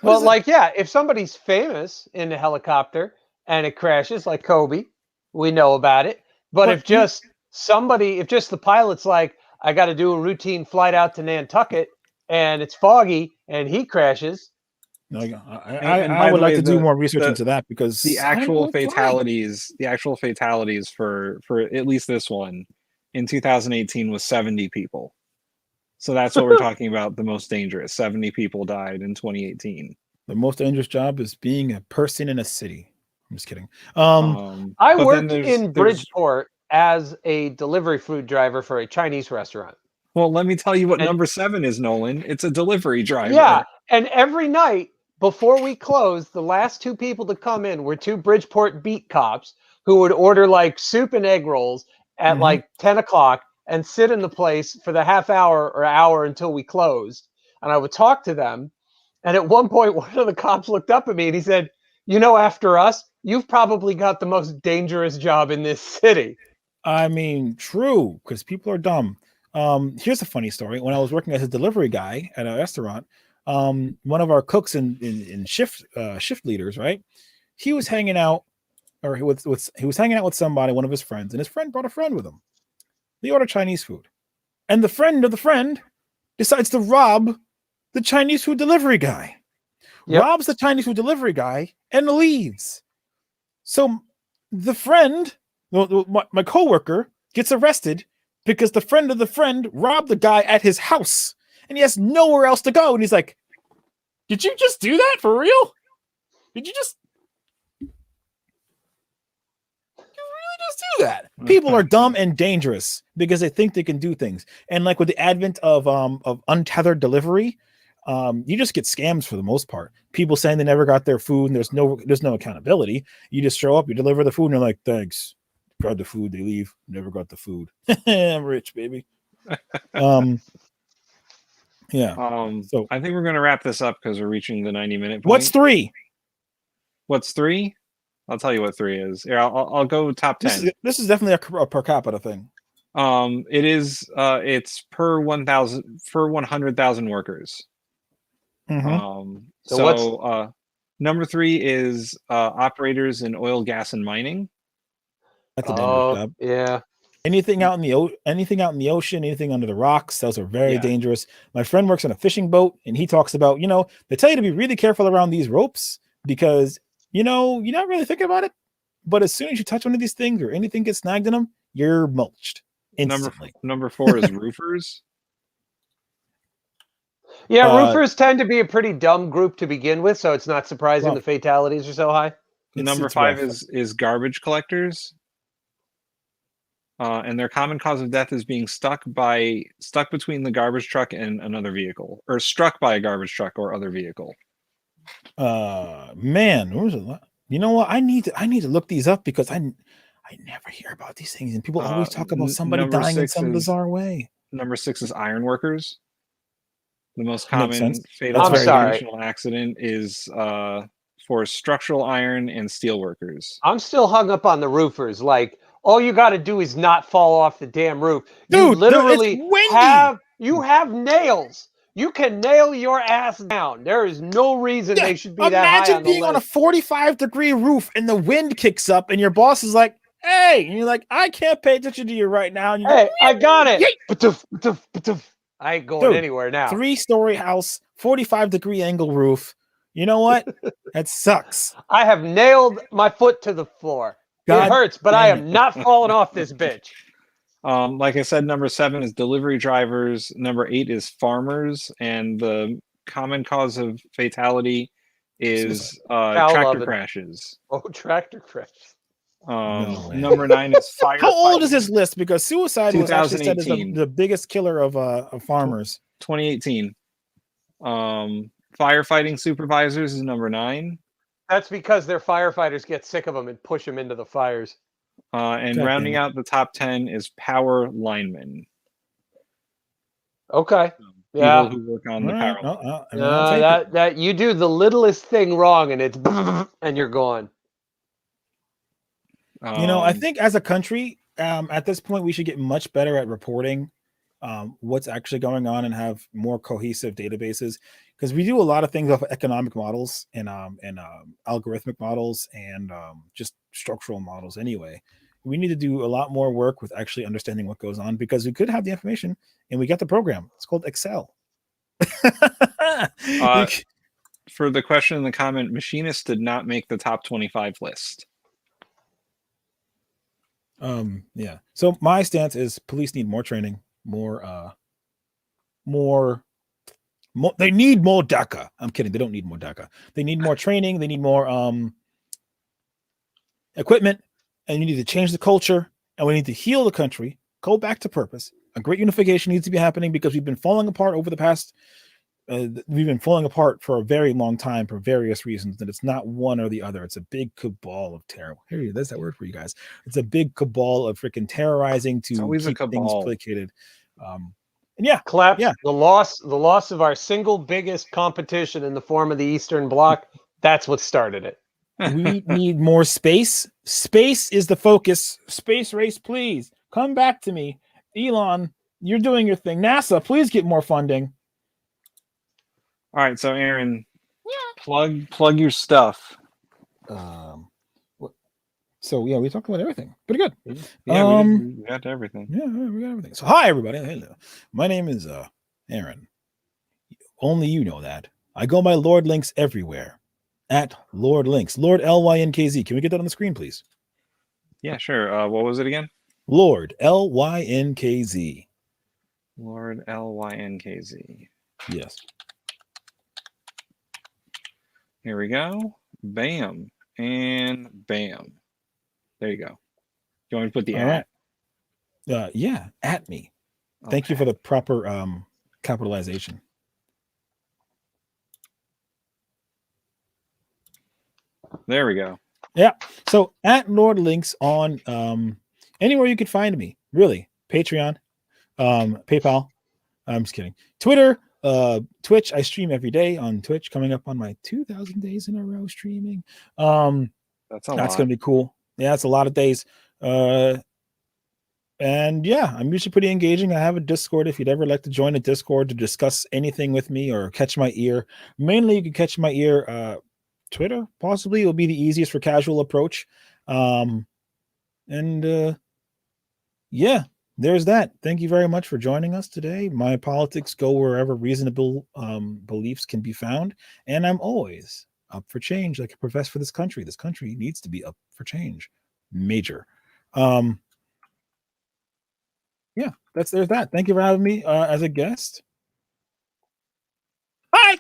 if somebody's famous in a helicopter and it crashes, like Kobe, we know about it. But if just the pilot's like, I got to do a routine flight out to Nantucket and it's foggy and he crashes. No, I would like to do more research into that, because the actual fatalities for at least this one in 2018 was 70 people. So that's what we're talking about. The most dangerous 70 people died in 2018. The most dangerous job is being a person in a city. I'm just kidding. I worked in Bridgeport as a delivery food driver for a Chinese restaurant. Well, let me tell you what number 7 is, Nolan. It's a delivery driver. Yeah, and every night before we closed, the last 2 people to come in were 2 Bridgeport beat cops who would order like soup and egg rolls at like 10 o'clock and sit in the place for the half hour or hour until we closed. And I would talk to them. And at one point, one of the cops looked up at me and he said, after us, you've probably got the most dangerous job in this city. I mean, true, because people are dumb. Here's a funny story. When I was working as a delivery guy at a restaurant, one of our cooks in shift leaders, right? He was hanging out, or he was hanging out with somebody, one of his friends, and his friend brought a friend with him. They ordered Chinese food, and the friend of the friend decides to rob the Chinese food delivery guy. Robs the Chinese food delivery guy and leaves. So the friend, my coworker, gets arrested because the friend of the friend robbed the guy at his house, and he has nowhere else to go. And he's like, "Did you just do that for real? Did you really just do that?" People are dumb and dangerous because they think they can do things. And like with the advent of untethered delivery, you just get scams for the most part. People saying they never got their food, and there's no accountability. You just show up, you deliver the food, and you're like, "Thanks." Got the food, they leave. Never got the food. I'm rich, baby. So I think we're going to wrap this up because we're reaching the 90-minute point. What's 3? What's 3? I'll tell you what 3 is. Here, I'll go top 10. This is definitely a per capita thing. It is. It's per 100,000 workers. So number 3 is operators in oil, gas, and mining. That's a dangerous job. Yeah. Anything out in the ocean, anything under the rocks, those are very dangerous. My friend works on a fishing boat, and he talks about, they tell you to be really careful around these ropes because, you're not really thinking about it. But as soon as you touch one of these things or anything gets snagged in them, you're mulched instantly. Number 4 is roofers. Yeah, roofers tend to be a pretty dumb group to begin with, so it's not surprising the fatalities are so high. Number 5 is garbage collectors. And their common cause of death is being stuck between the garbage truck and another vehicle, or struck by a garbage truck or other vehicle. Man, there's a lot. You know what? I need to look these up because I never hear about these things, and people always talk about somebody dying in some bizarre way. Number 6 is iron workers. The most common fatal occupational accident is for structural iron and steel workers. I'm still hung up on the roofers. Like, all you got to do is not fall off the damn roof. Dude, you literally have nails. You can nail your ass down. There is no reason they should be that high on the list. Imagine being on a 45-degree roof and the wind kicks up and your boss is like, hey, and you're like, I can't pay attention to you right now. And hey, I got it. I ain't going anywhere now. 3-story house, 45-degree angle roof. You know what? That sucks. I have nailed my foot to the floor. It hurts, but I am not falling off this bitch. Like I said, number 7 is delivery drivers. Number 8 is farmers, and the common cause of fatality is tractor crashes. Oh, tractor crashes. Number 9 is fire. How old is this list? Because suicide was actually said as the biggest killer of farmers. 2018. Firefighting supervisors is number 9. That's because their firefighters get sick of them and push them into the fires. And rounding out the top 10 is power linemen. Okay. People who work on the power line. That you do the littlest thing wrong and it's and you're gone. I think as a country, at this point, we should get much better at reporting what's actually going on and have more cohesive databases, because we do a lot of things off of economic models and algorithmic models and just structural models anyway. We need to do a lot more work with actually understanding what goes on, because we could have the information and we got the program. It's called Excel. For the question in the comment, machinists did not make the top 25 list. Yeah. So my stance is police need more training, they need more DACA. I'm kidding. They don't need more DACA. They need more training. They need more equipment, and you need to change the culture, and we need to heal the country, go back to purpose. A great unification needs to be happening, because we've been falling apart over the past we've been falling apart for a very long time for various reasons, and it's not one or the other. It's a big cabal of terror. Here, there's that word for you guys. It's a big cabal of freaking terrorizing to keep things placated. Collapse. Yeah. The loss of our single biggest competition in the form of the Eastern Bloc. That's what started it. We need more space. Space is the focus. Space race, please come back to me. Elon, you're doing your thing. NASA, please get more funding. All right, so Aaron, plug your stuff. So yeah, we talked about everything. Pretty good. Yeah, we got to everything. Yeah, we got everything. So hi everybody. Hello. My name is Aaron. Only you know that. I go by Lord Links everywhere. At Lord Links. Lord LYNKZ. Can we get that on the screen, please? Yeah, sure. What was it again? Lord LYNKZ. Lord LYNKZ. Yes. Here we go. Bam. And bam. There you go. You want me to put the at? Right. Yeah, at me. Okay. Thank you for the proper capitalization. There we go. Yeah. So at Lord Links on anywhere you could find me. Really. Patreon, PayPal. I'm just kidding. Twitter, Twitch. I stream every day on Twitch, coming up on my 2,000 days in a row streaming. That's gonna be cool. Yeah, it's a lot of days. And yeah, I'm usually pretty engaging. I have a Discord if you'd ever like to join a Discord to discuss anything with me or catch my ear. Mainly, you can catch my ear. Twitter, possibly, will be the easiest for casual approach. Yeah, there's that. Thank you very much for joining us today. My politics go wherever reasonable beliefs can be found, and I'm always up for change, like I profess for this country. This country needs to be up for change, major. Yeah, there's that. Thank you for having me as a guest. Hi.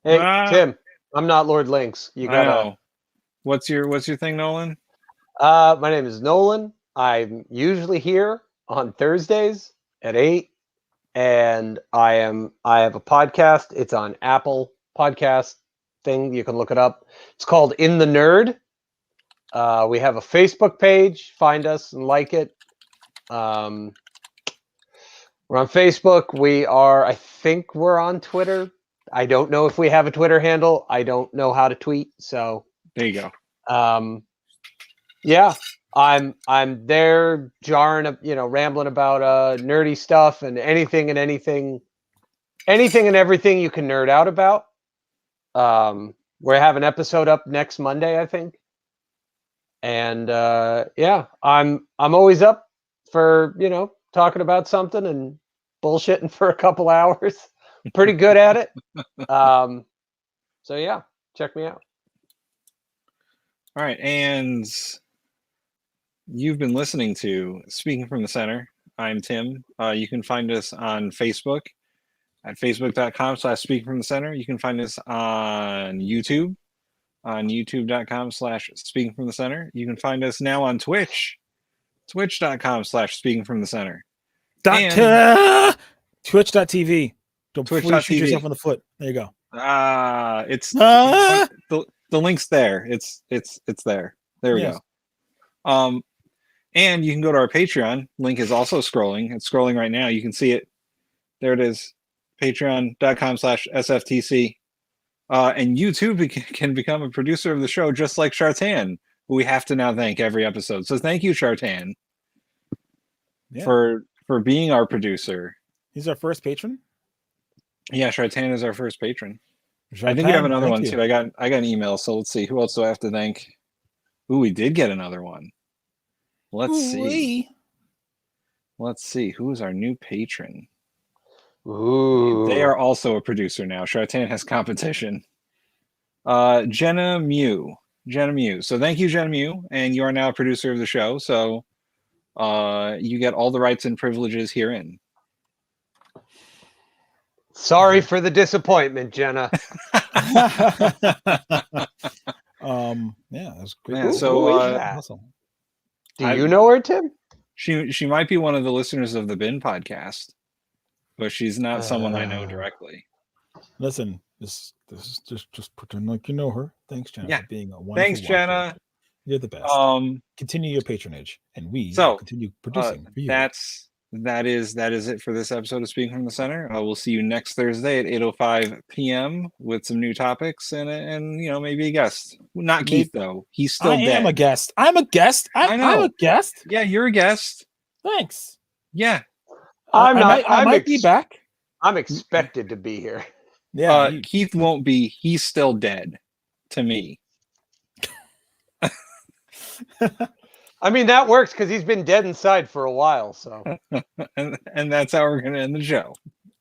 Hey, Tim, I'm not Lord Lynx. You gotta. What's your thing, Nolan? My name is Nolan. I'm usually here on Thursdays at 8, and I have a podcast. It's on Apple Podcast thing. You can look it up. It's called In the Nerd. We have a Facebook page. Find us and like it. We're on Facebook. I think we're on Twitter. I don't know if we have a Twitter handle. I don't know how to tweet. So there you go. Yeah, I'm there jarring, rambling about nerdy stuff and anything and everything you can nerd out about. We have an episode up next Monday, I think. And yeah, I'm always up for, talking about something and bullshitting for a couple hours. Pretty good at it. So yeah, check me out. All right, and you've been listening to Speaking from the Center. I'm Tim. You can find us on Facebook at facebook.com/Speaking from the Center. You can find us on YouTube on youtube.com/Speaking from the Center. You can find us now on Twitch, twitch.com/Speaking from the Center. Twitch.tv. Before you shoot yourself in the foot. There you go. It's the link's there. It's there. There we go. And you can go to our Patreon. Link is also scrolling. It's scrolling right now. You can see it. There it is. Patreon.com/SFTC. And you too can become a producer of the show, just like Shartan, who we have to now thank every episode. So thank you, Shartan, for being our producer. He's our first patron. Yeah, Shartan is our first patron. I think we have another one too. I got an email, so let's see. Who else do I have to thank? Ooh, we did get another one. Let's see. Let's see. Who is our new patron? Ooh. They are also a producer now. Shartan has competition. Jenna Mew. So thank you, Jenna Mew, and you are now a producer of the show. So you get all the rights and privileges herein. Sorry for the disappointment, Jenna. Yeah, that's great. Yeah, so awesome. Do you know her, Tim? She might be one of the listeners of the Bin podcast, but she's not someone I know directly. Listen, just pretend like you know her. Thanks, Jenna, for being a wonderful. Thanks, Jenna. You're the best. Continue your patronage, and we continue producing for you. That is it for this episode of Speaking from the Center. We'll see you next Thursday at 8:05 p.m. with some new topics and maybe a guest. Not Keith though. He's still dead. I am a guest. I'm a guest. I'm a guest. Yeah, you're a guest. Thanks. Yeah. I might be back. I'm expected to be here. Yeah. Keith won't be. He's still dead to me. I mean, that works because he's been dead inside for a while. So, and that's how we're going to end the show.